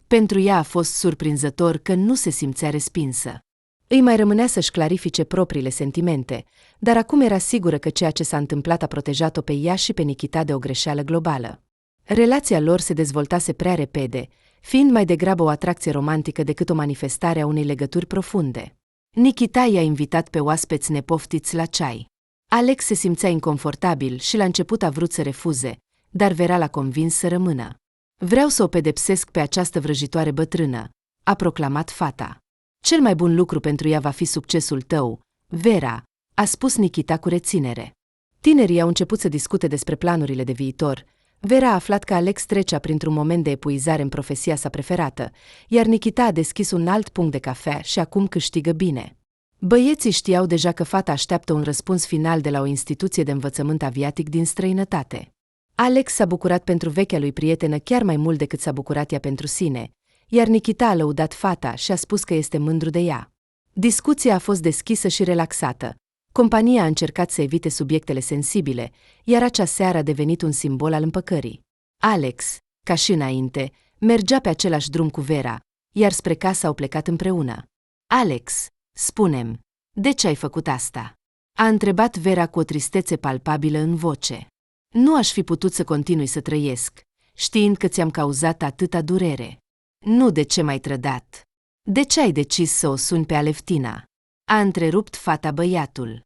Pentru ea a fost surprinzător că nu se simțea respinsă. Îi mai rămânea să-și clarifice propriile sentimente, dar acum era sigură că ceea ce s-a întâmplat a protejat-o pe ea și pe Nikita de o greșeală globală. Relația lor se dezvoltase prea repede, fiind mai degrabă o atracție romantică decât o manifestare a unei legături profunde. Nikita i-a invitat pe oaspeți nepoftiți la ceai. Alex se simțea inconfortabil și la început a vrut să refuze, dar Vera l-a convins să rămână. Vreau să o pedepsesc pe această vrăjitoare bătrână, a proclamat fata. Cel mai bun lucru pentru ea va fi succesul tău, Vera, a spus Nikita cu reținere. Tinerii au început să discute despre planurile de viitor. Vera a aflat că Alex trecea printr-un moment de epuizare în profesia sa preferată, iar Nikita a deschis un alt punct de cafea și acum câștigă bine. Băieții știau deja că fata așteaptă un răspuns final de la o instituție de învățământ aviatic din străinătate. Alex s-a bucurat pentru vechea lui prietenă chiar mai mult decât s-a bucurat ea pentru sine, iar Nikita a lăudat fata și a spus că este mândru de ea. Discuția a fost deschisă și relaxată. Compania a încercat să evite subiectele sensibile, iar acea seară a devenit un simbol al împăcării. Alex, ca și înainte, mergea pe același drum cu Vera, iar spre casă au plecat împreună. Alex, spune-mi, de ce ai făcut asta? A întrebat Vera cu o tristețe palpabilă în voce. Nu aș fi putut să continui să trăiesc, știind că ți-am cauzat atâta durere. Nu, de ce m-ai trădat. De ce ai decis să o suni pe Aleftina? A întrerupt fata băiatul.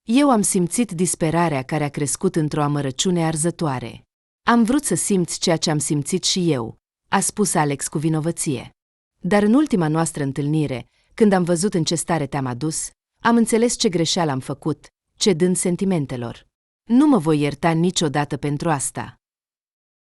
Eu am simțit disperarea care a crescut într-o amărăciune arzătoare. Am vrut să simți ceea ce am simțit și eu, a spus Alex cu vinovăție. Dar în ultima noastră întâlnire, când am văzut în ce stare te-am adus, am înțeles ce greșeală am făcut, cedând sentimentelor. Nu mă voi ierta niciodată pentru asta.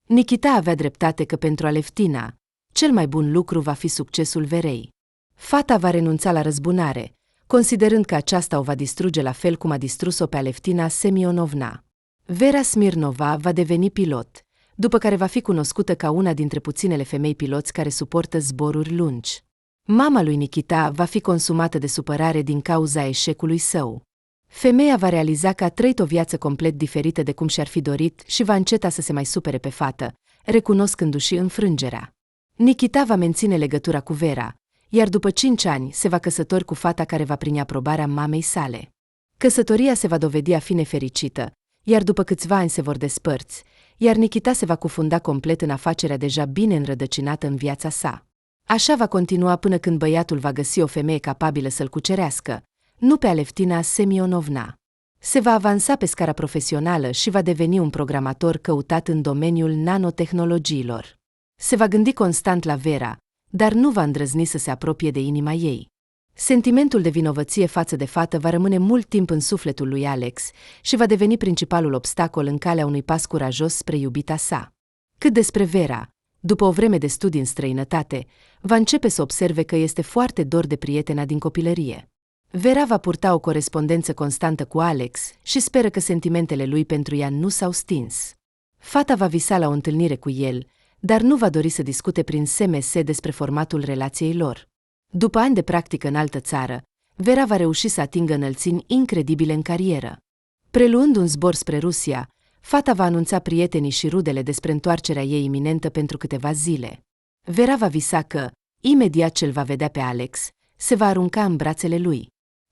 Nikita avea dreptate că pentru Aleftina, cel mai bun lucru va fi succesul Verei. Fata va renunța la răzbunare, considerând că aceasta o va distruge la fel cum a distrus-o pe Aleftina Semionovna. Vera Smirnova va deveni pilot, după care va fi cunoscută ca una dintre puținele femei piloți care suportă zboruri lungi. Mama lui Nikita va fi consumată de supărare din cauza eșecului său. Femeia va realiza că a trăit o viață complet diferită de cum și-ar fi dorit și va înceta să se mai supere pe fată, recunoscându-și înfrângerea. Nikita va menține legătura cu Vera, iar după 5 ani se va căsători cu fata care va primi aprobarea mamei sale. Căsătoria se va dovedi a fi nefericită, iar după câțiva ani se vor despărți, iar Nikita se va cufunda complet în afacerea deja bine înrădăcinată în viața sa. Așa va continua până când băiatul va găsi o femeie capabilă să-l cucerească, nu pe Aleftina Semionovna. Se va avansa pe scara profesională și va deveni un programator căutat în domeniul nanotehnologiilor. Se va gândi constant la Vera, dar nu va îndrăzni să se apropie de inima ei. Sentimentul de vinovăție față de fată va rămâne mult timp în sufletul lui Alex și va deveni principalul obstacol în calea unui pas curajos spre iubita sa. Cât despre Vera, după o vreme de studii în străinătate, va începe să observe că este foarte dor de prietena din copilărie. Vera va purta o corespondență constantă cu Alex și speră că sentimentele lui pentru ea nu s-au stins. Fata va visa la o întâlnire cu el, dar nu va dori să discute prin SMS despre formatul relației lor. După ani de practică în altă țară, Vera va reuși să atingă înălțimi incredibile în carieră. Preluând un zbor spre Rusia, fata va anunța prietenii și rudele despre întoarcerea ei iminentă pentru câteva zile. Vera va visa că, imediat ce îl va vedea pe Alex, se va arunca în brațele lui.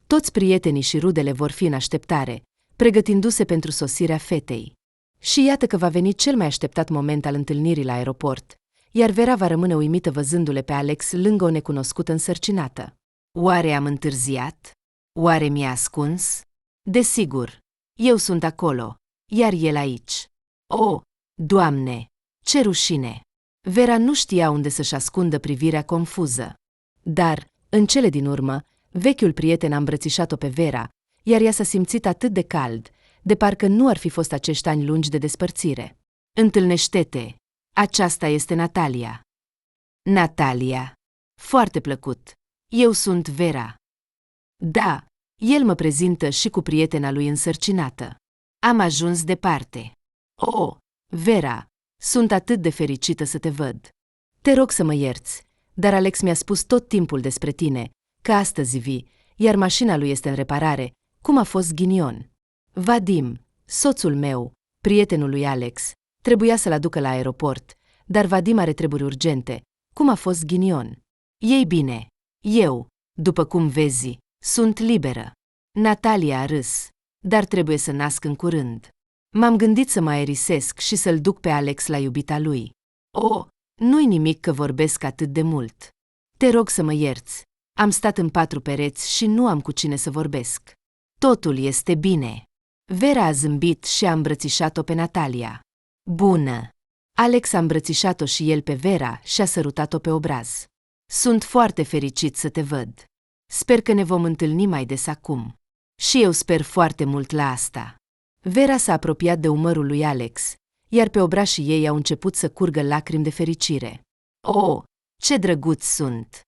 Toți prietenii și rudele vor fi în așteptare, pregătindu-se pentru sosirea fetei. Și iată că va veni cel mai așteptat moment al întâlnirii la aeroport, iar Vera va rămâne uimită văzându-le pe Alex lângă o necunoscută însărcinată. Oare am întârziat? Oare mi-a ascuns? Desigur, eu sunt acolo, iar el aici. O, Doamne, ce rușine! Vera nu știa unde să-și ascundă privirea confuză. Dar, în cele din urmă, vechiul prieten a îmbrățișat-o pe Vera, iar ea s-a simțit atât de cald, de parcă nu ar fi fost acești ani lungi de despărțire. Întâlnește-te! Aceasta este Natalia. Natalia. Foarte plăcut. Eu sunt Vera. Da, el mă prezintă și cu prietena lui însărcinată. Am ajuns departe. Oh, Vera, sunt atât de fericită să te văd. Te rog să mă ierți, dar Alex mi-a spus tot timpul despre tine, că astăzi vii, iar mașina lui este în reparare, cum a fost ghinion. Vadim, soțul meu, prietenul lui Alex, trebuia să-l aducă la aeroport, dar Vadim are treburi urgente, cum a fost ghinion. Ei bine, eu, după cum vezi, sunt liberă. Natalia a râs, dar trebuie să nasc în curând. M-am gândit să mă aerisesc și să-l duc pe Alex la iubita lui. Oh, nu-i nimic că vorbesc atât de mult. Te rog să mă ierți, am stat în 4 pereți și nu am cu cine să vorbesc. Totul este bine. Vera a zâmbit și a îmbrățișat-o pe Natalia. Bună! Alex a îmbrățișat-o și el pe Vera și a sărutat-o pe obraz. Sunt foarte fericit să te văd. Sper că ne vom întâlni mai des acum. Și eu sper foarte mult la asta. Vera s-a apropiat de umărul lui Alex, iar pe obrașii ei au început să curgă lacrimi de fericire. Oh, ce drăguți sunt!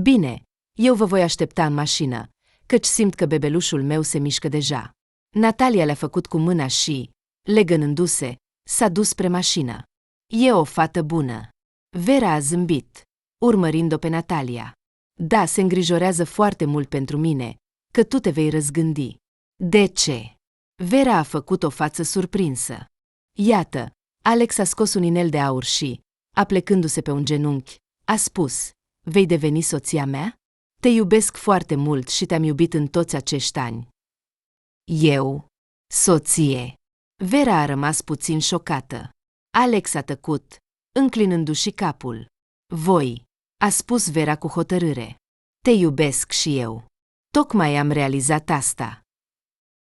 Bine, eu vă voi aștepta în mașină, căci simt că bebelușul meu se mișcă deja. Natalia le-a făcut cu mâna și, legănându-se, s-a dus spre mașină. E o fată bună. Vera a zâmbit, urmărind-o pe Natalia. Da, se îngrijorează foarte mult pentru mine, că tu te vei răzgândi. De ce? Vera a făcut o față surprinsă. Iată, Alex a scos un inel de aur și, aplecându-se pe un genunchi, a spus, vei deveni soția mea? Te iubesc foarte mult și te-am iubit în toți acești ani. Eu? Soție? Vera a rămas puțin șocată. Alex a tăcut, înclinându-și capul. Voi, a spus Vera cu hotărâre. Te iubesc și eu. Tocmai am realizat asta.